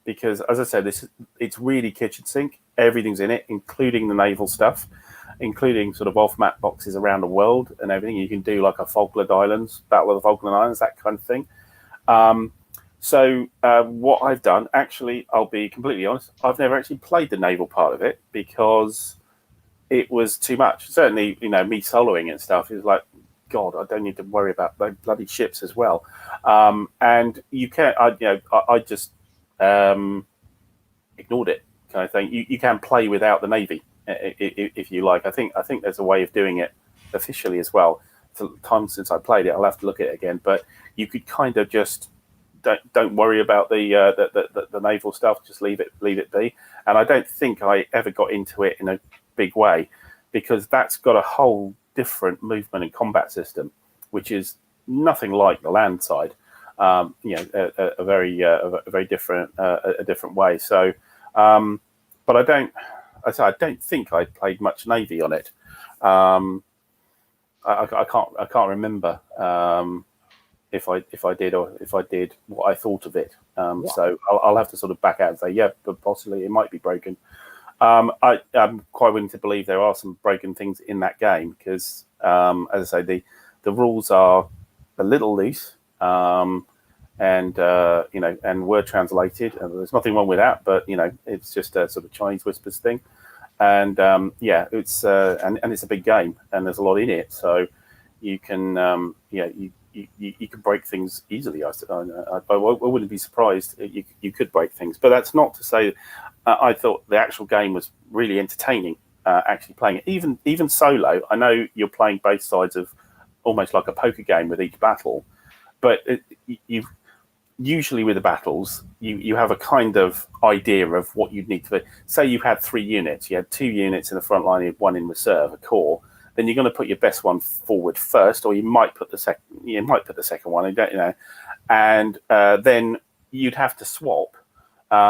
[SPEAKER 1] Because, as I said, it's really kitchen sink. Everything's in it, including the naval stuff, including sort of off-map boxes around the world and everything. You can do like a Falkland Islands, Battle of the Falkland Islands, that kind of thing. So what I've done, actually, I'll be completely honest, I've never actually played the naval part of it because it was too much. Certainly, me soloing and stuff is like, God, I don't need to worry about the bloody ships as well. And you can't, I just ignored it, kind of thing. You can play without the Navy if you like. I think there's a way of doing it officially as well. It's a time since I played it. I'll have to look at it again. But you could kind of just don't worry about the naval stuff. Just leave it be. And I don't think I ever got into it in a big way, because that's got a whole different movement and combat system, which is nothing like the land side. A very different way. So, but I don't think I played much Navy on it. I can't remember if I did, or if I did, what I thought of it. So I'll have to sort of back out and say, yeah, but possibly it might be broken. I'm quite willing to believe there are some broken things in that game, because, as I say, the rules are a little loose, and word translated, and there's nothing wrong with that. But it's just a sort of Chinese whispers thing, and it's and it's a big game, and there's a lot in it, so you can you can break things easily. I wouldn't be surprised you could break things, but that's not to say. I thought the actual game was really entertaining. Actually playing it, even solo. I know you're playing both sides of almost like a poker game with each battle, but you usually with the battles you have a kind of idea of what you'd need to do. Say you had 3 units, you had 2 units in the front line, you had 1 in reserve, a core. Then you're going to put your best one forward first, or you might put the second. You might put the second one, and then you'd have to swap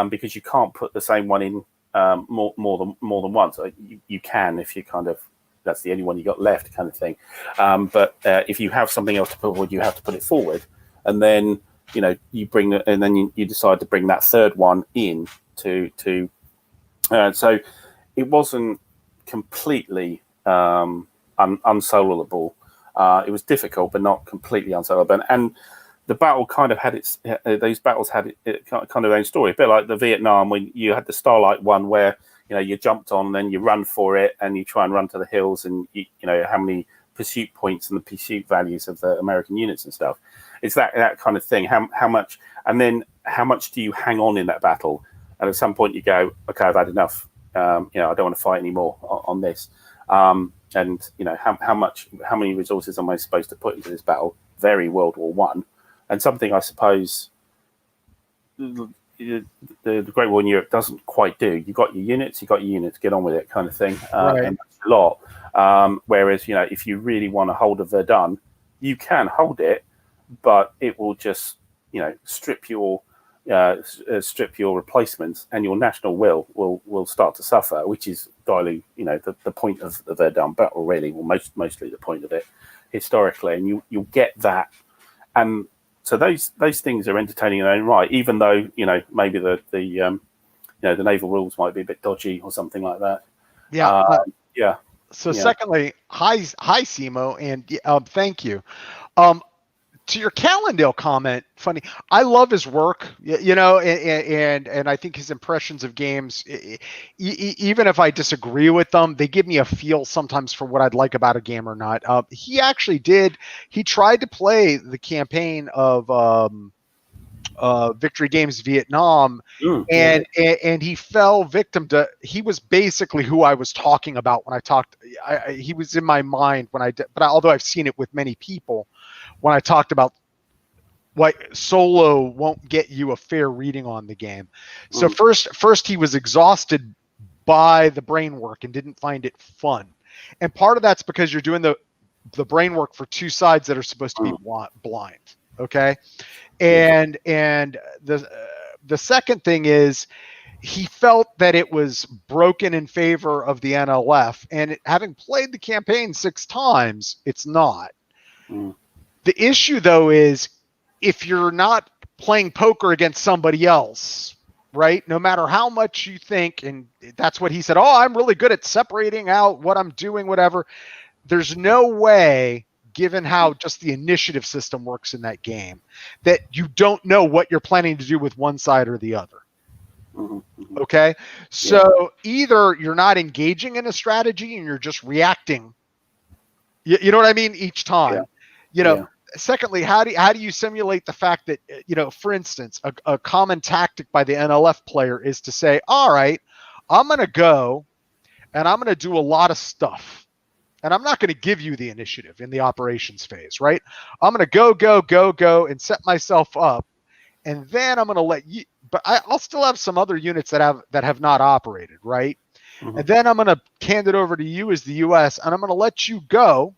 [SPEAKER 1] because you can't put the same one in more than once. You can if you kind of, that's the only one you got left, kind of thing. But if you have something else to put forward, you have to put it forward, and then you bring it, and then you decide to bring that third one in to. So it wasn't completely unsoloable. It was difficult, but not completely unsolvable. And the battle kind of had its. These battles had it kind of their own story, a bit like the Vietnam, when you had the Starlight one, where you jumped on, then you run for it, and you try and run to the hills, and how many pursuit points and the pursuit values of the American units and stuff. It's that kind of thing. How much, and then how much do you hang on in that battle? And at some point you go, okay, I've had enough. I don't want to fight anymore on this. And how many resources am I supposed to put into this battle? Very World War One, and something I suppose the Great War in Europe doesn't quite do. You got your units, get on with it, kind of thing.
[SPEAKER 2] Right.
[SPEAKER 1] And that's a lot. Whereas if you really want to hold a Verdun, you can hold it, but it will just strip your replacements, and your national will start to suffer, which is the point of the Verdun battle, really, or mostly the point of it historically, and you'll get that. And so those things are entertaining in their own right, even though maybe the naval rules might be a bit dodgy or something like that.
[SPEAKER 2] Yeah. So secondly, hi Simo, and thank you. To your Callendale comment, funny. I love his work, and I think his impressions of games, even if I disagree with them, they give me a feel sometimes for what I'd like about a game or not. He actually did. He tried to play the campaign of Victory Games Vietnam, and he fell victim to. He was basically who I was talking about when I talked. He was in my mind when I did, but although I've seen it with many people. When I talked about why solo won't get you a fair reading on the game. So first he was exhausted by the brain work and didn't find it fun. And part of that's because you're doing the brain work for two sides that are supposed to be blind. Okay. And the second thing is he felt that it was broken in favor of the NLF, and having played the campaign 6 times, it's not. The issue though is if you're not playing poker against somebody else, right? No matter how much you think, and that's what he said, oh, I'm really good at separating out what I'm doing, whatever. There's no way, given how just the initiative system works in that game, that you don't know what you're planning to do with one side or the other. Okay? So either you're not engaging in a strategy and you're just reacting. You know what I mean? Each time. Secondly, how do you simulate the fact that, for instance, a common tactic by the NLF player is to say, all right, I'm going to go and I'm going to do a lot of stuff. And I'm not going to give you the initiative in the operations phase, right? I'm going to go and set myself up. And then I'm going to let you, but I'll still have some other units that have not operated, right? And then I'm going to hand it over to you as the US, and I'm going to let you go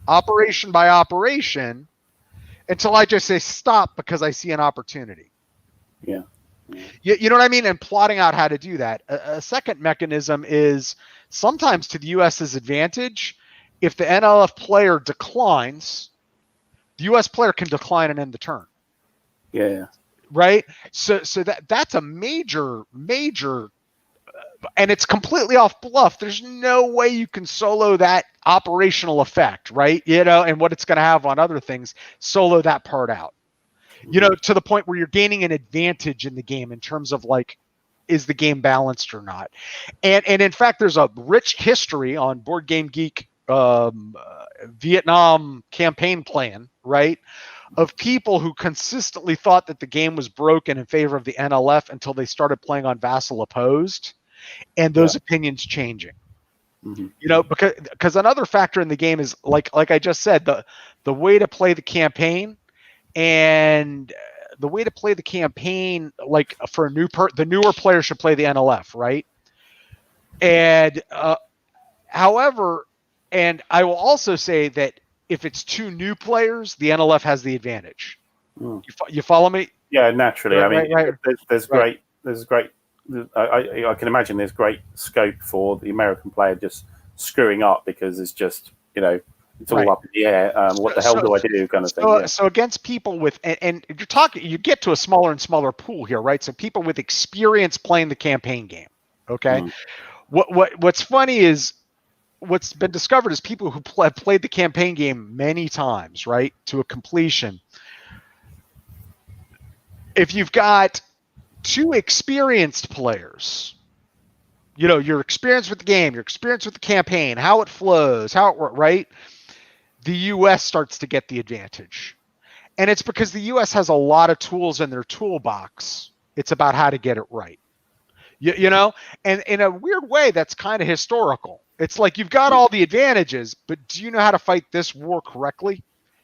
[SPEAKER 2] operation by operation until I just say stop because I see an opportunity. You know what I mean? And plotting out how to do that. A second mechanism is sometimes to the US's advantage. If the NLF player declines, the US player can decline and end the turn. Right? So that's a major, and it's completely off bluff. There's no way you can solo that operational effect, right? And what it's going to have on other things, solo that part out. To the point where you're gaining an advantage in the game in terms of like, is the game balanced or not? And in fact, there's a rich history on Board Game Geek Vietnam campaign plan, right? Of people who consistently thought that the game was broken in favor of the NLF until they started playing on vassal opposed, and those opinions changing. Because another factor in the game is like I just said, the way to play the campaign, and the way to play the campaign, like for the newer player should play the NLF, right? And however, and I will also say that if it's 2 new players, the NLF has the advantage. You follow me?
[SPEAKER 1] Yeah, naturally.
[SPEAKER 2] Right.
[SPEAKER 1] There's great. I can imagine there's great scope for the American player just screwing up because it's just it's all up in the air. What the hell do I do? Kind of thing.
[SPEAKER 2] So against people with and you get to a smaller and smaller pool here, right? So people with experience playing the campaign game. Okay. What's funny is, what's been discovered is people who have played the campaign game many times, right, to a completion. If you've got 2 experienced players, your experience with the game, your experience with the campaign, how it flows, how it works, right? The US starts to get the advantage. And it's because the US has a lot of tools in their toolbox. It's about how to get it right. And in a weird way, that's kind of historical. It's like you've got all the advantages, but do you know how to fight this war correctly?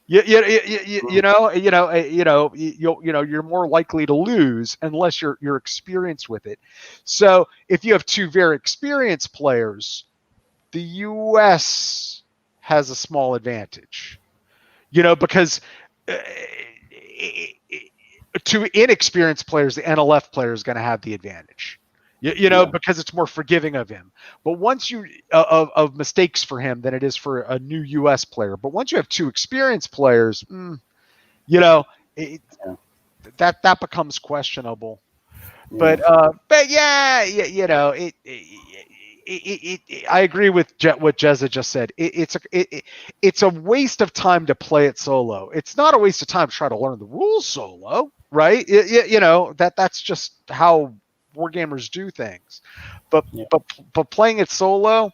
[SPEAKER 2] You're more likely to lose unless you're experienced with it. So if you have 2 very experienced players, the US has a small advantage. Because to inexperienced players, the NLF player is going to have the advantage. Because it's more forgiving of him. But once you of mistakes for him than it is for a new US player. But once you have 2 experienced players, that becomes questionable. But I agree with what Jezza just said. It's a waste of time to play it solo. It's not a waste of time to try to learn the rules solo, right? That's just how wargamers do things, but playing it solo,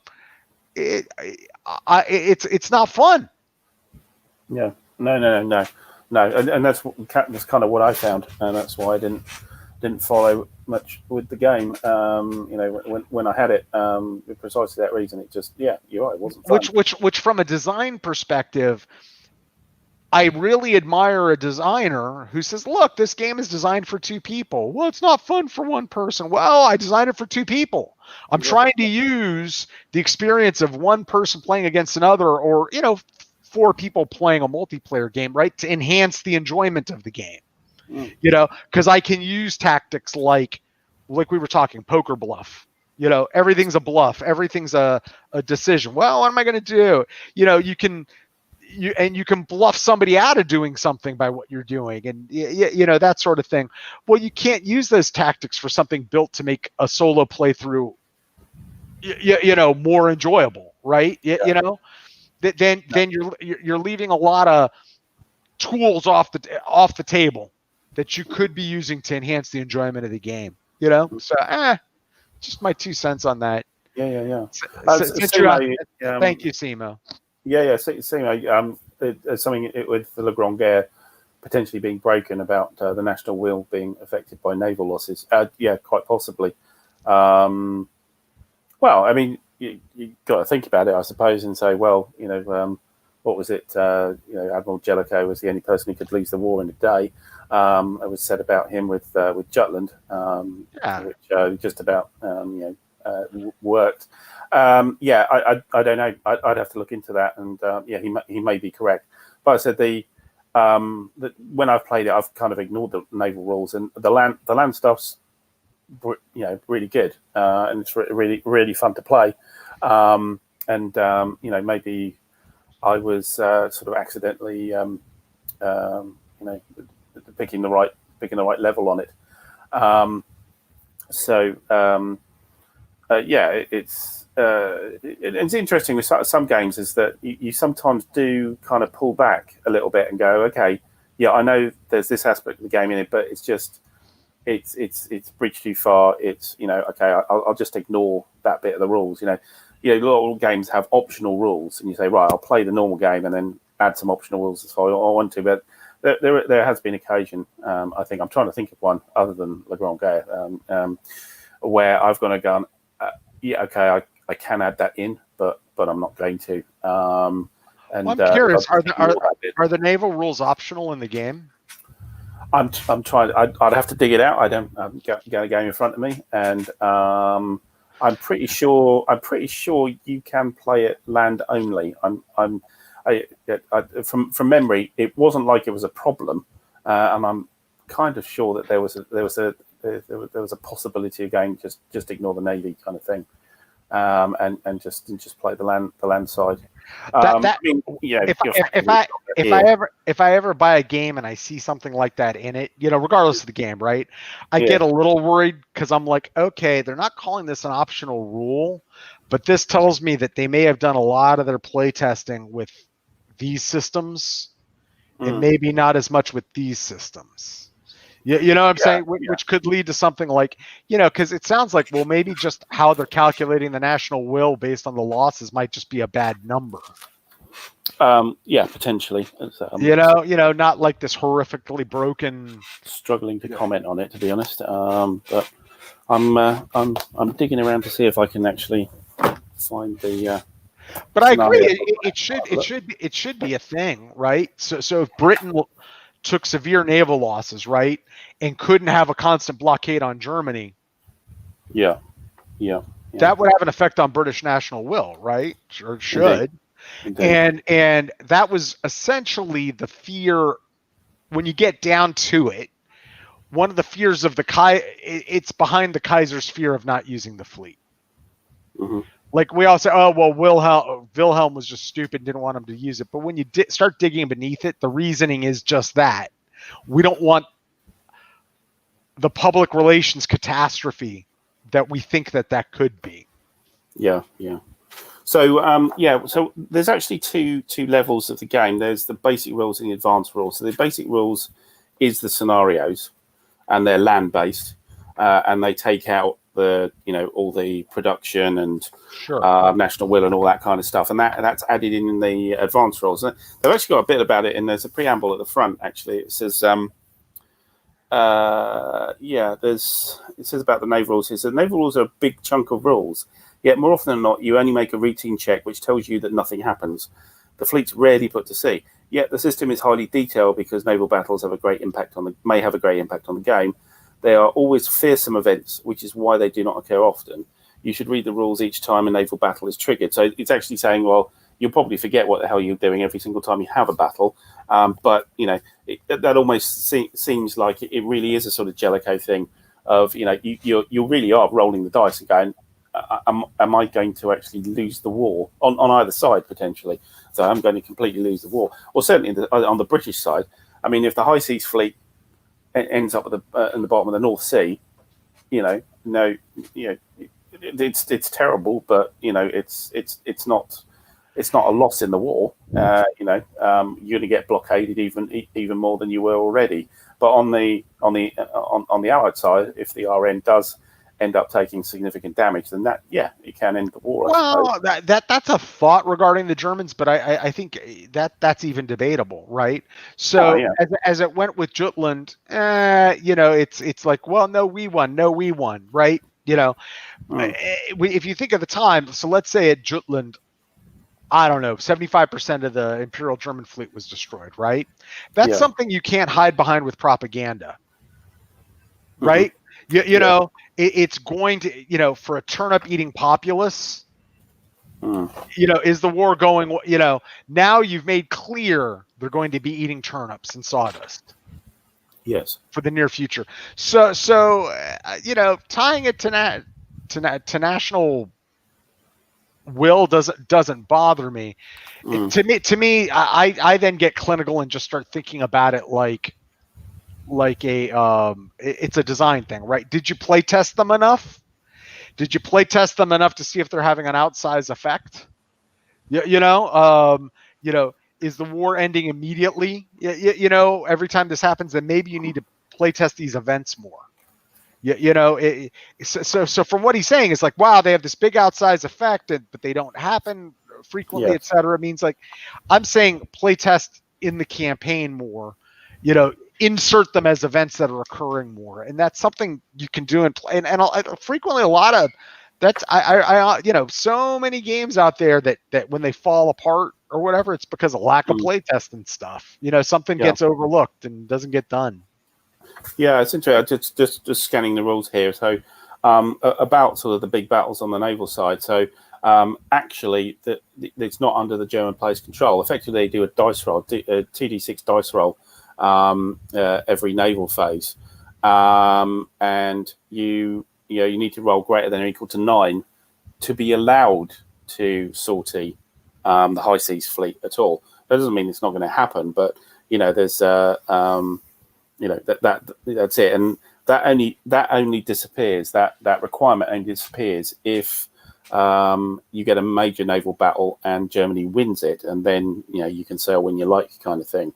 [SPEAKER 2] it's not fun.
[SPEAKER 1] No, and that's kind of what I found, and that's why I didn't follow much with the game. When I had it, precisely that reason. It just you're right, it wasn't fun.
[SPEAKER 2] Which from a design perspective, I really admire a designer who says, look, this game is designed for 2 people. Well, it's not fun for 1 person. Well, I designed it for 2 people. I'm trying to use the experience of 1 person playing against another, or, 4 people playing a multiplayer game, right, to enhance the enjoyment of the game. Because I can use tactics like we were talking, poker bluff. Everything's a bluff. Everything's a decision. Well, what am I going to do? You can bluff somebody out of doing something by what you're doing, and that sort of thing. Well, you can't use those tactics for something built to make a solo playthrough, more enjoyable, right? Then you're leaving a lot of tools off the table that you could be using to enhance the enjoyment of the game. So just my 2 cents on that.
[SPEAKER 1] Yeah.
[SPEAKER 2] Thank you, Simo.
[SPEAKER 1] Yeah. Simo, there's something with the Grande potentially being broken about the national will being affected by naval losses. Yeah, quite possibly. Well, I mean, you got to think about it, I suppose, and say, well, what was it? Admiral Jellicoe was the only person who could lose the war in a day. It was said about him with Jutland, which just about worked. I don't know. I'd have to look into that, and he may be correct. But I said when I've played it, I've kind of ignored the naval rules, and the land stuff's really good, and it's really fun to play. Maybe I was sort of accidentally picking the right level on it. It's interesting with some games is that you sometimes do kind of pull back a little bit and go, okay, yeah, I know there's this aspect of the game in it, but it's just it's bridged too far. It's okay, I'll just ignore that bit of the rules. A lot of games have optional rules, and you say, right, I'll play the normal game and then add some optional rules if I want to. But there has been occasion, I think I'm trying to think of one other than Le Grand Guerre, where I've gone, okay, I can add that in, but I'm not going to. I'm
[SPEAKER 2] curious, are the naval rules optional in the game?
[SPEAKER 1] I'm trying. I'd have to dig it out. I haven't got a game in front of me, and I'm pretty sure you can play it land only. From memory, it wasn't like it was a problem, and I'm kind of sure that there was a possibility of going just ignore the navy kind of thing, and just play the land side.
[SPEAKER 2] If I ever buy a game and I see something like that in it, regardless of the game, right? I get a little worried because I'm like, okay, they're not calling this an optional rule, but this tells me that they may have done a lot of their play testing with these systems and maybe not as much with these systems. You know what I'm saying? Which could lead to something like, because it sounds like, well, maybe just how they're calculating the national will based on the losses might just be a bad number.
[SPEAKER 1] Potentially.
[SPEAKER 2] Not like this horrifically broken.
[SPEAKER 1] Struggling to comment on it, to be honest. But I'm digging around to see if I can actually find the.
[SPEAKER 2] But I agree. It should be a thing, right? So if Britain took severe naval losses, right, and couldn't have a constant blockade on Germany. Yeah. That would have an effect on British national will, right? Or should. Indeed. And that was essentially the fear when you get down to it. One of the fears of it's behind the Kaiser's fear of not using the fleet. Mm-hmm. Like we all say, oh, well, Wilhelm was just stupid, didn't want him to use it. But when you start digging beneath it, the reasoning is just that. We don't want the public relations catastrophe that we think that could be. Yeah.
[SPEAKER 1] So, so there's actually two levels of the game. There's the basic rules and the advanced rules. So the basic rules is the scenarios, and they're land-based, and they take out all the production and national will and all that kind of stuff, and that's added in the advanced rules. They've actually got a bit about it, and there's a preamble at the front. Actually, it says, it says about the naval rules. It says naval rules are a big chunk of rules. Yet more often than not, you only make a routine check, which tells you that nothing happens. The fleet's rarely put to sea. yet the system is highly detailed because naval battles may have a great impact on the game. They are always fearsome events, which is why they do not occur often. You should read the rules each time a naval battle is triggered. So it's actually saying, well, you'll probably forget what the hell you're doing every single time you have a battle. But, that almost seems like it really is a sort of Jellicoe thing of, you really are rolling the dice and going, am I going to actually lose the war on either side, potentially? So I'm going to completely lose the war. Or certainly on the British side. I mean, if the High Seas Fleet ends up in the bottom of the North Sea, it's terrible, but it's not a loss in the war. You're going to get blockaded even more than you were already. But on the Allied side, if the RN does end up taking significant damage, then it can end the war.
[SPEAKER 2] Well, that's a thought regarding the Germans, but I think that's even debatable, right? So as it went with Jutland, it's like, well, no, we won, right? If you think of the time, so let's say at Jutland, I don't know, 75% of the Imperial German fleet was destroyed, right? That's something you can't hide behind with propaganda, right? It's going to, for a turnip-eating populace, is the war going, now you've made clear they're going to be eating turnips and sawdust.
[SPEAKER 1] Yes.
[SPEAKER 2] For the near future. So tying it to national will doesn't bother me. To me, I then get clinical and just start thinking about it like it's a design thing, right? Did you play test them enough? Did you play test them enough to see if they're having an outsized effect? Is the war ending immediately? Every time this happens, then maybe you need to play test these events more. So from what he's saying, it's like, wow, they have this big outsized effect, but they don't happen frequently, etc. It means, like, I'm saying play test in the campaign more, insert them as events that are occurring more. And that's something you can do and frequently a lot of that's, so many games out there that when they fall apart or whatever, it's because of lack of play test and stuff. Something gets overlooked and doesn't get done. Yeah,
[SPEAKER 1] it's interesting. Just scanning the rules here. So about sort of the big battles on the naval side. So actually, it's not under the German player's control. Effectively, they do a dice roll, a 2d6 dice roll every naval phase, and you need to roll greater than or equal to 9 to be allowed to sortie the High Seas Fleet at all. That doesn't mean it's not going to happen, but there's that's it, and that only disappears. That requirement only disappears if you get a major naval battle and Germany wins it, and then you can sail when you like, kind of thing.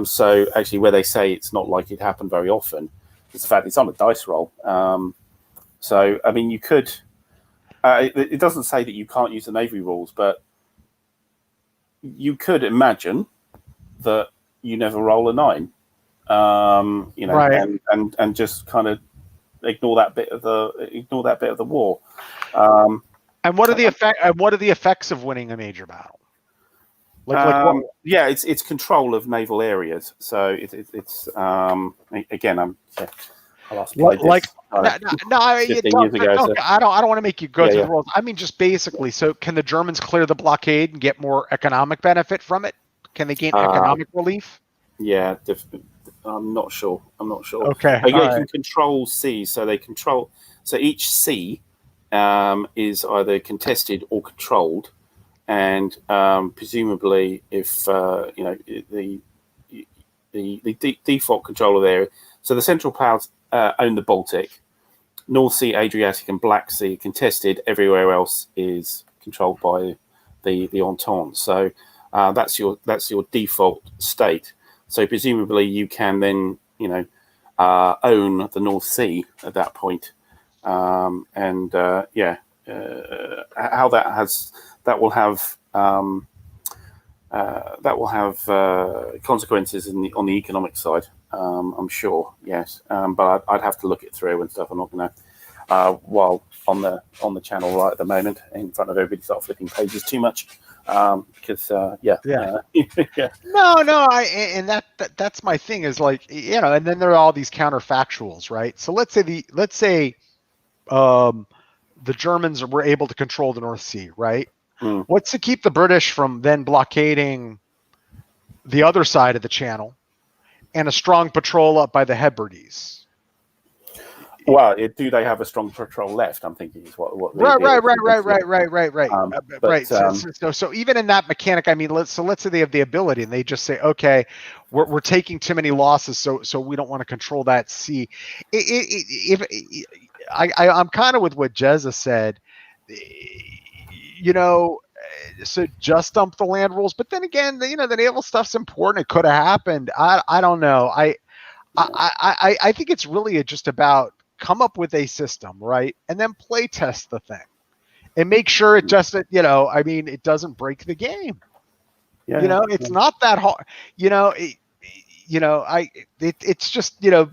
[SPEAKER 1] So actually, where they say it's not likely to happen very often, it's the fact it's on a dice roll. So I mean, you could. It doesn't say that you can't use the Navy rules, but you could imagine that you never roll a 9.
[SPEAKER 2] Right.
[SPEAKER 1] and just kind of ignore that bit of the war.
[SPEAKER 2] And what are the effects of winning a major battle?
[SPEAKER 1] It's control of naval areas. So it's again, I last played this,
[SPEAKER 2] I don't want to make you go through the rules. I mean, just basically, so can the Germans clear the blockade and get more economic benefit from it? Can they gain economic relief?
[SPEAKER 1] Yeah, I'm not sure.
[SPEAKER 2] Okay.
[SPEAKER 1] They can control seas, so they control. So each sea is either contested or controlled, and presumably, if the default control of the area. So the Central Powers own the Baltic, North Sea, Adriatic, and Black Sea contested. Everywhere else is controlled by the Entente. So that's your default state. So presumably you can then own the North Sea at that point, how that will have consequences on the economic side. I'm sure, yes, but I'd have to look it through and stuff. I'm not going to. while on the channel right at the moment in front of everybody. Start flipping pages too much because yeah.
[SPEAKER 2] No, and that's my thing is like, you know, and then there are all these counterfactuals, right? So let's say the Germans were able to control the North Sea, right? What's to keep the British from then blockading the other side of the channel and a strong patrol up by the Hebrides?
[SPEAKER 1] Well, do they have a strong patrol left? I'm thinking is what
[SPEAKER 2] Right.
[SPEAKER 1] But
[SPEAKER 2] So even in that mechanic, I mean, let's say they have the ability and they just say, okay, we're taking too many losses, so we don't want to control that sea. I'm kind of with what Jezza said, you know. So just dump the land rules, but then again, you know, the naval stuff's important. It could have happened. I don't know. I think it's really just about come up with a system, right, and then play test the thing and make sure it just, you know, I mean, it doesn't break the game. Yeah, you know, it's not that hard. You know, it's just, you know,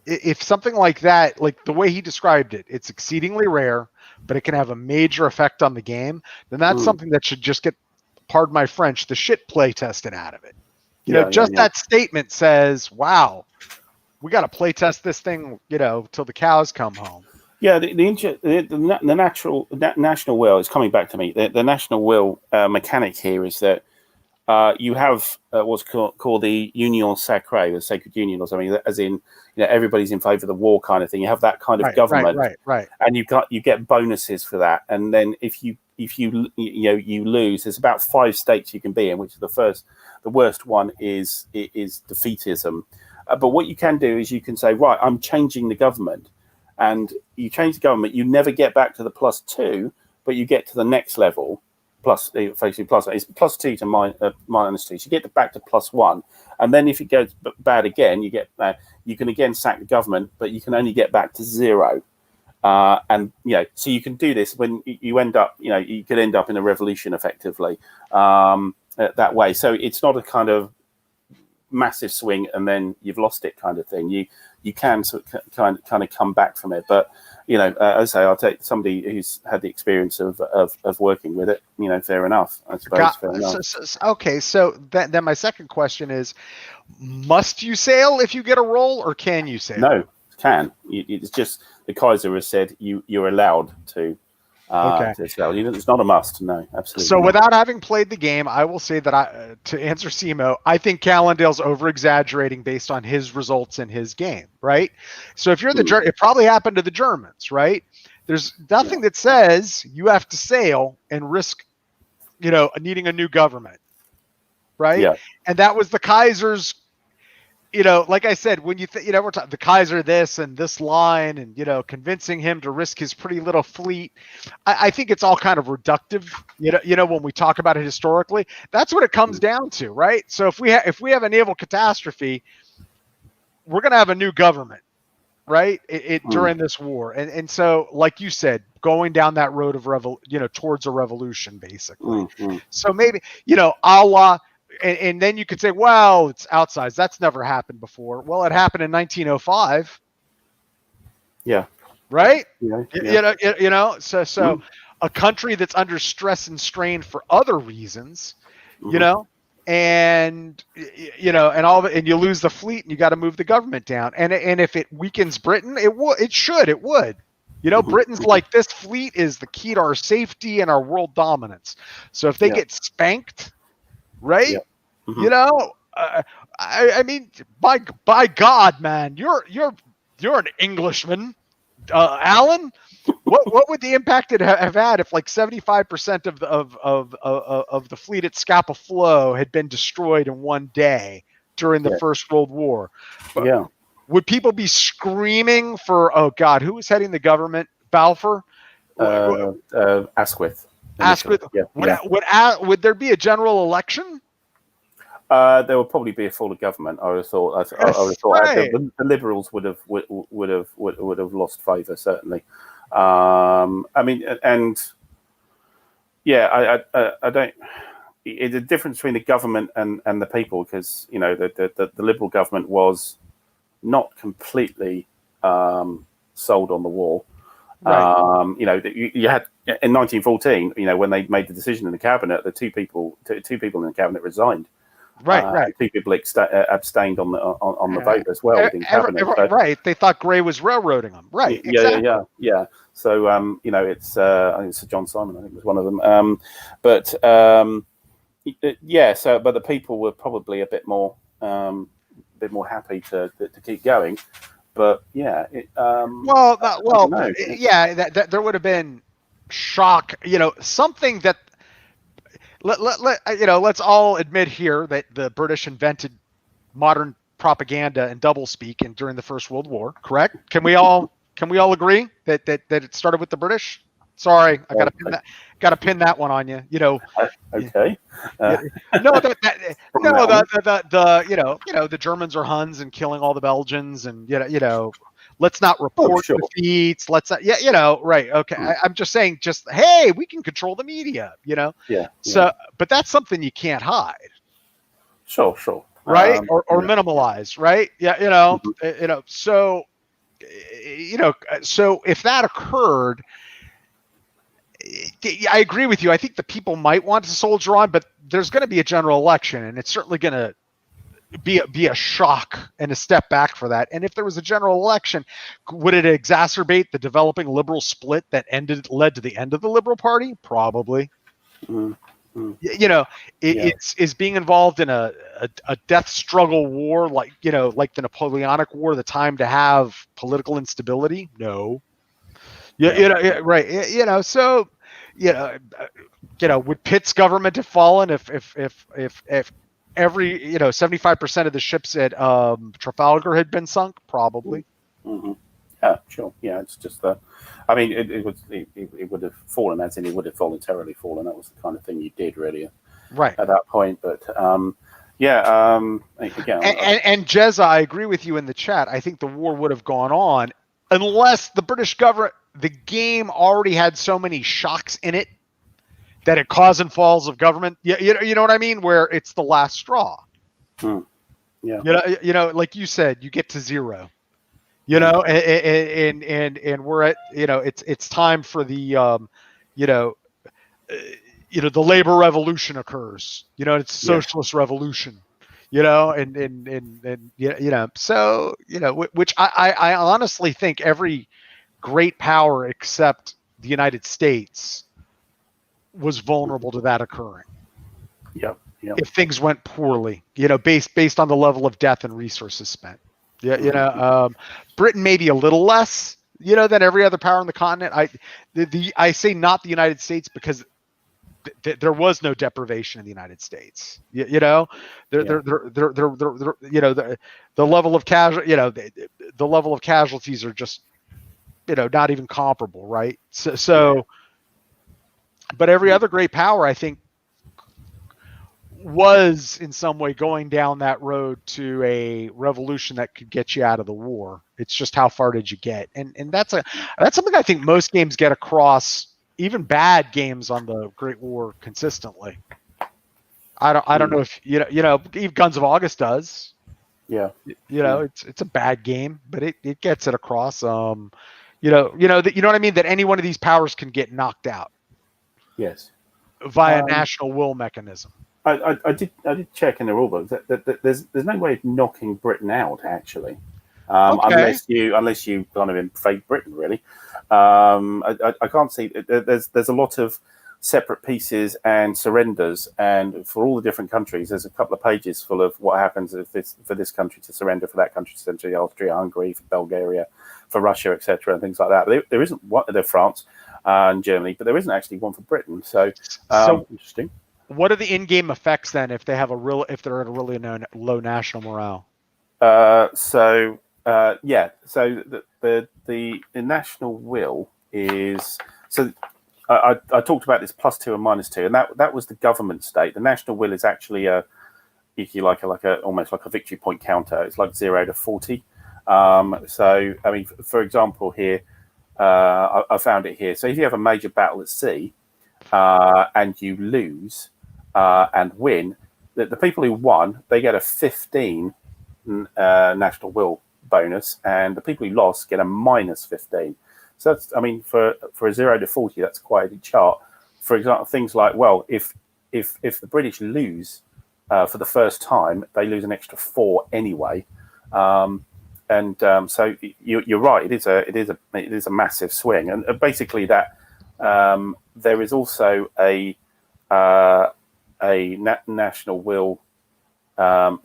[SPEAKER 2] if something like that, like the way he described it, it's exceedingly rare, but it can have a major effect on the game. Then that's something that should just get, pardon my French, the shit play tested out of it. You know, that statement says, wow, we got to play test this thing, you know, till the cows come home.
[SPEAKER 1] Yeah, the national will is coming back to me. The national will mechanic here is that you have what's called the union sacrée, the sacred union or something, as in, you know, everybody's in favour of the war kind of thing. You have that kind of government,
[SPEAKER 2] right,
[SPEAKER 1] and you get bonuses for that. And then if you lose, there's about 5 states you can be in, which is the worst one is defeatism. But what you can do is you can say, right, I'm changing the government, and you change the government. You never get back to the +2, but you get to the next level. Basically it's +2 to -2. So you get back to +1, and then if it goes bad again, you can again sack the government, but you can only get back to 0. And you know, so you can do this when you end up, you know, you could end up in a revolution effectively that way. So it's not a kind of massive swing and then you've lost it kind of thing. You can sort of kind of come back from it, but you know, as I say, I'll take somebody who's had the experience of working with it. You know, fair enough, I suppose. Fair enough.
[SPEAKER 2] Okay, so then my second question is: must you sail if you get a roll, or can you sail?
[SPEAKER 1] No, can. It's just the Kaiser has said you're allowed to. To sail. It's not a must. No, absolutely.
[SPEAKER 2] So
[SPEAKER 1] not.
[SPEAKER 2] without having played the game, I will say that to answer Simo, I think Callendale's over-exaggerating based on his results in his game, right? So if you're it probably happened to the Germans, right? There's nothing that says you have to sail and risk, you know, needing a new government, right?
[SPEAKER 1] Yeah.
[SPEAKER 2] And that was the Kaiser's. You know, like I said, when you know, we're talking the Kaiser this and this line, and you know, convincing him to risk his pretty little fleet. I think it's all kind of reductive. You know, when we talk about it historically, that's what it comes down to, right? So if we have a naval catastrophe, we're going to have a new government, right? During this war, and so, like you said, going down that road of towards a revolution, basically. So maybe, you know, a la. And then you could say, well, it's outsized. That's never happened before. Well, it happened in 1905.
[SPEAKER 1] Yeah.
[SPEAKER 2] Right?
[SPEAKER 1] Yeah.
[SPEAKER 2] You know, so a country that's under stress and strain for other reasons, you know, and you know, and you lose the fleet and you got to move the government down. And if it weakens Britain, it would. You know, Britain's like, this fleet is the key to our safety and our world dominance. So if they get spanked, right?
[SPEAKER 1] Yeah.
[SPEAKER 2] You know, I mean, by God, man, you're an Englishman, Alan. What would the impact it have had if like 75% of the fleet at Scapa Flow had been destroyed in one day during the First World War?
[SPEAKER 1] Yeah.
[SPEAKER 2] Would people be screaming for, oh God, who was heading the government? Balfour?
[SPEAKER 1] Asquith.
[SPEAKER 2] Asquith.
[SPEAKER 1] Yeah.
[SPEAKER 2] Would there be a general election?
[SPEAKER 1] There would probably be a fall of government. I would have thought. The Liberals would have lost favour, certainly. I mean, and yeah, I don't. It's a difference between the government and the people, because you know the Liberal government was not completely sold on the war.
[SPEAKER 2] Right.
[SPEAKER 1] You had in 1914, when they made the decision in the cabinet, the two people in the cabinet resigned.
[SPEAKER 2] Right.
[SPEAKER 1] And two people abstained on the vote as well within cabinet.
[SPEAKER 2] Right. They thought Grey was railroading them. Right. Exactly.
[SPEAKER 1] Yeah. So it's I think it's Sir John Simon. I think was one of them. But the people were probably a bit more happy to keep going. But yeah,
[SPEAKER 2] there would have been shock. Something that let's all admit here that the British invented modern propaganda and doublespeak during the First World War. Correct? Can we all agree that it started with the British? Sorry, I got to pin that one on you.
[SPEAKER 1] Okay.
[SPEAKER 2] The Germans are Huns and killing all the Belgians, and let's not report defeats. Let's not, right. Okay. I'm just saying, hey, we can control the media, Yeah. So, but that's something you can't hide.
[SPEAKER 1] Sure.
[SPEAKER 2] Right. Or minimalize. Right. Yeah. So, so if that occurred, I agree with you. I think the people might want to soldier on, but there's going to be a general election, and it's certainly going to be a shock and a step back for that. And if there was a general election, would it exacerbate the developing liberal split that led to the end of the Liberal Party? Probably. Is being involved in a death struggle war like the Napoleonic War the time to have political instability? No. Right. So, would Pitt's government have fallen if every 75% of the ships at Trafalgar had been sunk? Probably.
[SPEAKER 1] Mm-hmm. Yeah, sure. Yeah, it's just that. I mean, it would have fallen, as in it would have voluntarily fallen. That was the kind of thing you did really,
[SPEAKER 2] right,
[SPEAKER 1] at that point. But again,
[SPEAKER 2] and Jezza, I agree with you in the chat. I think the war would have gone on unless the British government, the game already had so many shocks in it that it caused and falls of government. You know what I mean? Where it's the last straw.
[SPEAKER 1] Yeah.
[SPEAKER 2] Like you said, you get to zero. And we're at it's time for the the labor revolution occurs. It's socialist revolution. So which I honestly think every great power except the United States was vulnerable to that occurring.
[SPEAKER 1] Yep.
[SPEAKER 2] If things went poorly, based on the level of death and resources spent. Britain maybe a little less, than every other power on the continent. I say not the United States because there was no deprivation in the United States. The level of the level of casualties are just not even comparable, right? So but every other great power, I think, was in some way going down that road to a revolution that could get you out of the war. It's just how far did you get? And that's something I think most games get across, even bad games on the Great War consistently. I don't know if even Guns of August does.
[SPEAKER 1] Yeah.
[SPEAKER 2] It's a bad game, but it gets it across. You know what I mean? That any one of these powers can get knocked out.
[SPEAKER 1] Yes.
[SPEAKER 2] Via national will mechanism.
[SPEAKER 1] I did check in the rulebook that there's no way of knocking Britain out actually, unless you kind of invade Britain really. I can't see there's a lot of separate pieces and surrenders, and for all the different countries, there's a couple of pages full of what happens for this country to surrender, for that country to surrender, Austria, Hungary, for Bulgaria, for Russia, etc., and things like that. There isn't one there France and Germany, but there isn't actually one for Britain. So interesting.
[SPEAKER 2] What are the in-game effects then if they're at a really low national morale?
[SPEAKER 1] So the national will is so. I talked about this +2 and -2, and that was the government state. The national will is actually if you like almost like a victory point counter. It's like 0 to 40. So I mean, for example, here I found it here. So if you have a major battle at sea and you lose. And win, the people who won, they get a 15 national will bonus, and the people who lost get a -15. So that's, I mean, for a 0 to 40, that's quite a good chart. For example, things like, well, if the British lose for the first time, they lose an extra 4 anyway. So you're right. It is a massive swing, and basically that there is also a national will. That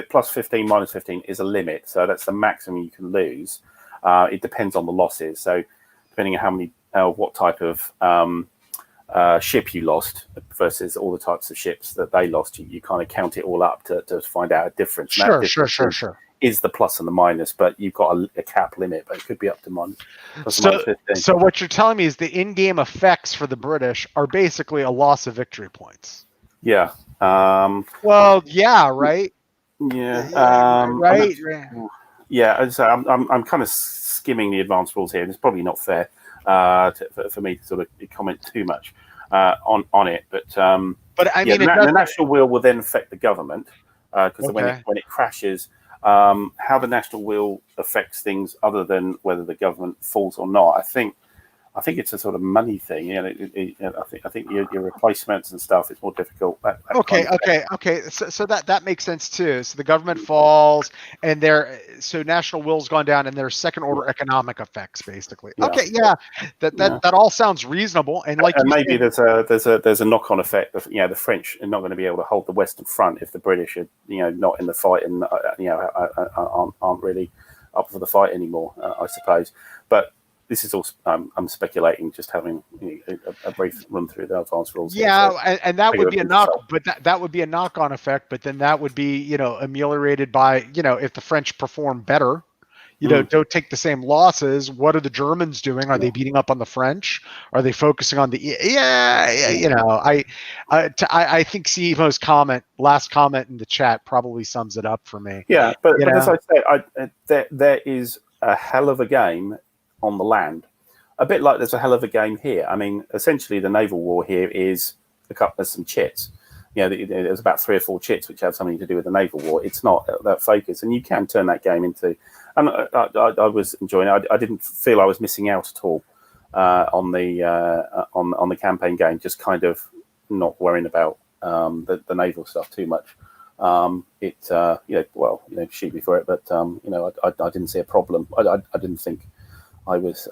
[SPEAKER 1] plus 15 minus 15 is a limit. So that's the maximum you can lose. It depends on the losses. So depending on what type of ship you lost versus all the types of ships that they lost, you kind of count it all up to find out a difference.
[SPEAKER 2] Sure.
[SPEAKER 1] Is the plus and the minus, but you've got a cap limit, but it could be up to minus 15.
[SPEAKER 2] So what you're telling me is the in-game effects for the British are basically a loss of victory points.
[SPEAKER 1] Yeah.
[SPEAKER 2] Well, yeah, right.
[SPEAKER 1] Yeah.
[SPEAKER 2] Right.
[SPEAKER 1] Yeah. So I'm kind of skimming the advanced rules here, and it's probably not fair for me to sort of comment too much on it. But
[SPEAKER 2] I mean,
[SPEAKER 1] the national will then affect the government because when it crashes, how the national will affects things other than whether the government falls or not. I think it's a sort of money thing. You know, I think your replacements and stuff is more difficult.
[SPEAKER 2] Okay. So that makes sense too. So the government falls, and so national will's gone down, and there's second order economic effects basically. Yeah. Okay, yeah, that all sounds reasonable. And
[SPEAKER 1] maybe there's a knock on effect. Of, the French are not going to be able to hold the Western Front if the British are not in the fight and aren't really up for the fight anymore. I suppose, but. This is all I'm speculating, just having a brief run through the advanced rules.
[SPEAKER 2] Yeah, and that would be a knock, but that would be a knock-on effect. But then that would be, ameliorated by, if the French perform better, don't take the same losses. What are the Germans doing? Are they beating up on the French? Are they focusing on the? I think Simo's last comment in the chat probably sums it up for me.
[SPEAKER 1] Yeah, but as I say, there is a hell of a game on the land, a bit like there's a hell of a game here. I mean, essentially, the naval war here is there's some chits. There's about 3 or 4 chits which have something to do with the naval war. It's not that focus, and you can turn that game into. And I was enjoying it. I didn't feel I was missing out at all on the campaign game. Just kind of not worrying about the naval stuff too much. Shoot me for it, but I didn't see a problem. I didn't think. It was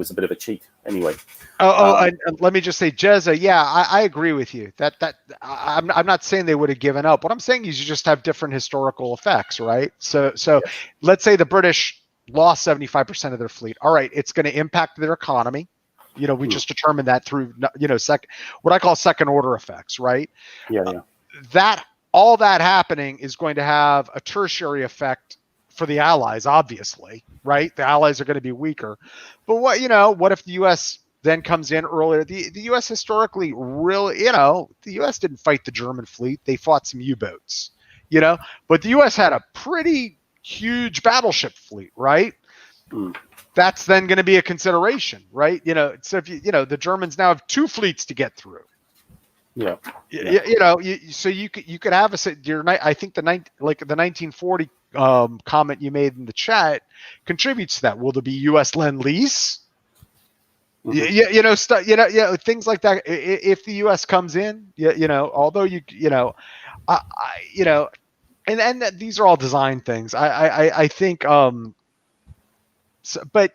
[SPEAKER 1] a bit of a cheat anyway.
[SPEAKER 2] And let me just say, Jezza, yeah, I agree with you. That I'm not saying they would have given up. What I'm saying is you just have different historical effects, right? So let's say the British lost 75% of their fleet. All right, it's going to impact their economy. We just determined that through what I call second order effects, right?
[SPEAKER 1] Yeah.
[SPEAKER 2] All that happening is going to have a tertiary effect for the Allies, obviously, right? The Allies are going to be weaker. But what if the U.S. then comes in earlier? The U.S. historically really, the U.S. didn't fight the German fleet. They fought some U-boats, but the U.S. had a pretty huge battleship fleet, right? That's then going to be a consideration, right? So if the Germans now have 2 fleets to get through.
[SPEAKER 1] Yeah.
[SPEAKER 2] So you could have I think the 1940 comment you made in the chat contributes to that. Will there be U.S. Lend-Lease? Things like that. If the U.S. comes in, although and these are all design things. I think. But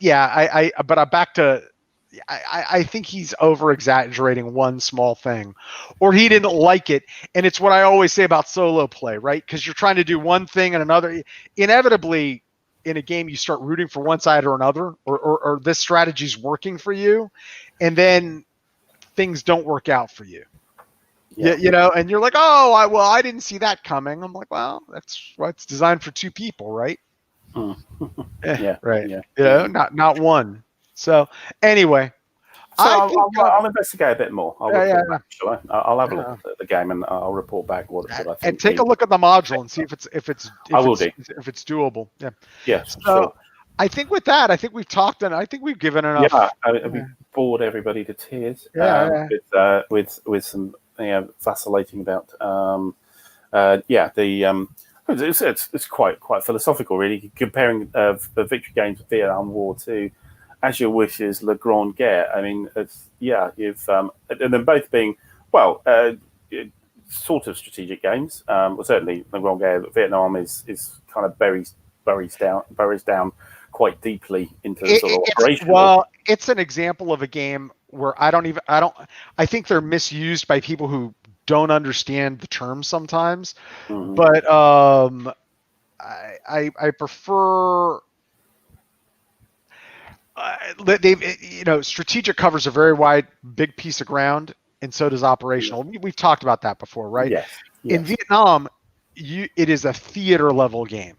[SPEAKER 2] I'm back to. I think he's over-exaggerating one small thing, or he didn't like it. And it's what I always say about solo play, right? Because you're trying to do one thing and another. Inevitably, in a game, you start rooting for one side or another, or this strategy's working for you, and then things don't work out for you. Yeah. And you're like, I didn't see that coming. I'm like, well, that's why it's designed for 2 people, right?
[SPEAKER 1] Yeah.
[SPEAKER 2] Right. Yeah. Not one. So anyway,
[SPEAKER 1] I'll investigate a bit more. I'll report back, shall I? I'll have a look at the game and I'll report back what I think.
[SPEAKER 2] And take a look at the module and see if it's doable. Yeah.
[SPEAKER 1] Yes.
[SPEAKER 2] So
[SPEAKER 1] sure.
[SPEAKER 2] I think with that, we've talked and I think we've given enough.
[SPEAKER 1] Yeah, we bored everybody to tears. With some vacillating about It's quite philosophical, really, comparing the victory games of Vietnam War to As Your Wishes, Le Grande Guerre. I mean, you've and them both being sort of strategic games. Well, certainly Le Grande Guerre, Vietnam is kind of burrows down quite deeply into the sort of operational.
[SPEAKER 2] Well, it's an example of a game where I think they're misused by people who don't understand the terms sometimes.
[SPEAKER 1] Mm-hmm.
[SPEAKER 2] But I prefer. Strategic covers a very wide, big piece of ground, and so does operational.
[SPEAKER 1] Yeah.
[SPEAKER 2] We've talked about that before, right?
[SPEAKER 1] Yes.
[SPEAKER 2] In Vietnam, it is a theater level game.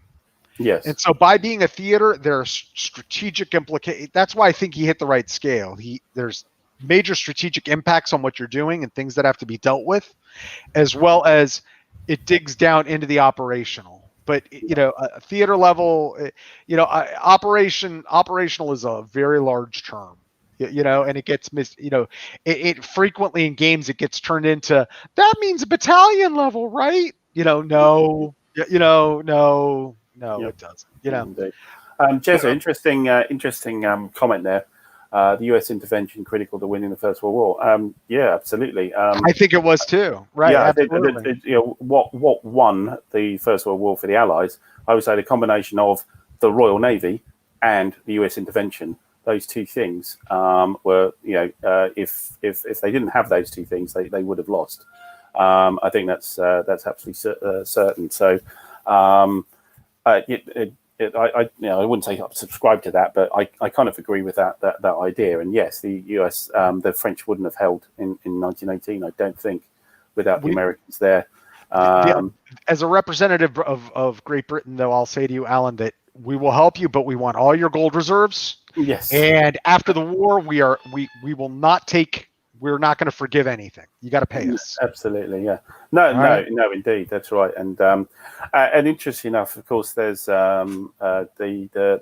[SPEAKER 1] Yes.
[SPEAKER 2] And so by being a theater, there are strategic implications. That's why I think he hit the right scale. There's major strategic impacts on what you're doing and things that have to be dealt with, as well as it digs down into the operational. But a theater level, operational is a very large term, and it gets it frequently in games it gets turned into that means a battalion level, right? No, no,
[SPEAKER 1] Yep.
[SPEAKER 2] it doesn't.
[SPEAKER 1] Jezza, interesting comment there. The U.S. intervention critical to winning the First World War. Yeah, absolutely.
[SPEAKER 2] I think it was too. Right.
[SPEAKER 1] Yeah,
[SPEAKER 2] absolutely.
[SPEAKER 1] What won the First World War for the Allies? I would say the combination of the Royal Navy and the U.S. intervention. Those two things were, if they didn't have those two things, they would have lost. I think that's absolutely certain. So, I wouldn't say I subscribe to that, but I kind of agree with that idea. And yes, the US, the French wouldn't have held in 1918, I don't think, without the Americans there.
[SPEAKER 2] As a representative of Great Britain, though, I'll say to you, Alan, that we will help you, but we want all your gold reserves.
[SPEAKER 1] Yes.
[SPEAKER 2] And after the war, we will not take. We're not going to forgive anything. You got to pay us.
[SPEAKER 1] Absolutely, yeah. No, indeed, that's right. And interesting enough, of course, there's the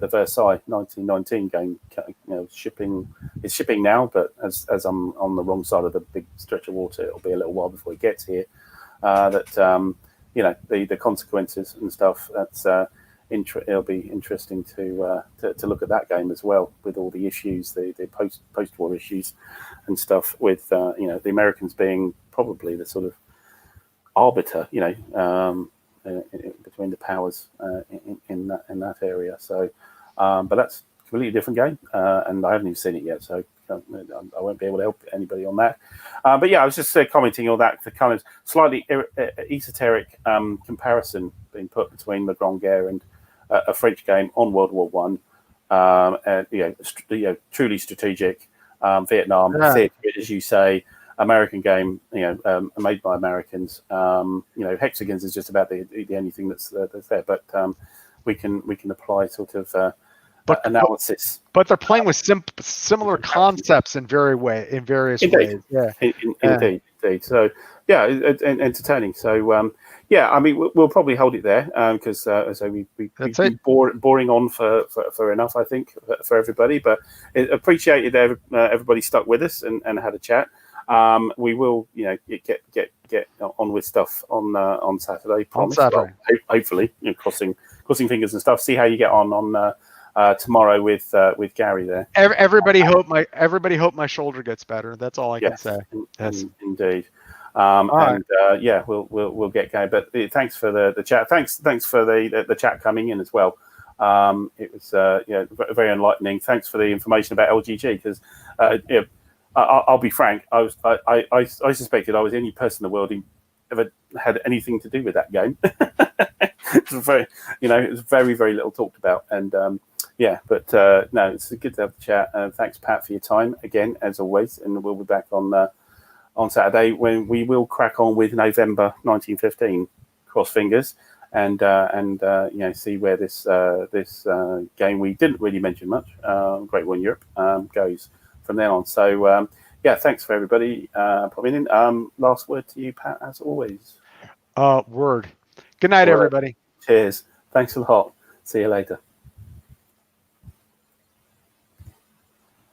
[SPEAKER 1] Versailles 1919 game. It's shipping now, but as I'm on the wrong side of the big stretch of water, it'll be a little while before it gets here. The consequences and stuff. It'll be interesting to look at that game as well, with all the issues, the post-war issues and stuff, with the Americans being probably the sort of arbiter, between the powers in that area. So, but that's a completely different game, and I haven't even seen it yet, so I won't be able to help anybody on that. But yeah, I was just commenting on that, the kind of slightly esoteric comparison being put between the Grande Guerre and a French game on World War One, truly strategic. Vietnam, theater, as you say, American game, made by Americans. Hexagons is just about the only thing that's there, but we can apply sort of analysis.
[SPEAKER 2] But they're playing with similar concepts in various ways. Yeah,
[SPEAKER 1] indeed. So yeah, entertaining. So I mean, we'll probably hold it there because so we've been boring on for enough, I think, for everybody. But appreciated everybody stuck with us and had a chat. We will, get on with stuff on Saturday. Promise.
[SPEAKER 2] On Saturday.
[SPEAKER 1] Well, hopefully, crossing fingers and stuff. See how you get on tomorrow with Gary there.
[SPEAKER 2] Everybody hope my shoulder gets better. That's all I can say.
[SPEAKER 1] Yes, indeed. We'll get going. But thanks for the chat. Thanks for the chat coming in as well. It was very enlightening. Thanks for the information about LGG, because I'll be frank. I suspected I was the only person in the world who ever had anything to do with that game. It was very, very little talked about. And no, it's good to have the chat. Thanks, Pat, for your time again, as always. And we'll be back on Saturday, when we will crack on with November 1915. Cross fingers, and see where this game we didn't really mention much, Great War in Europe, goes from then on. So thanks for everybody popping in. Last word to you, Pat, as always.
[SPEAKER 2] Word. Good night, everybody.
[SPEAKER 1] Cheers. Thanks a lot. See you later.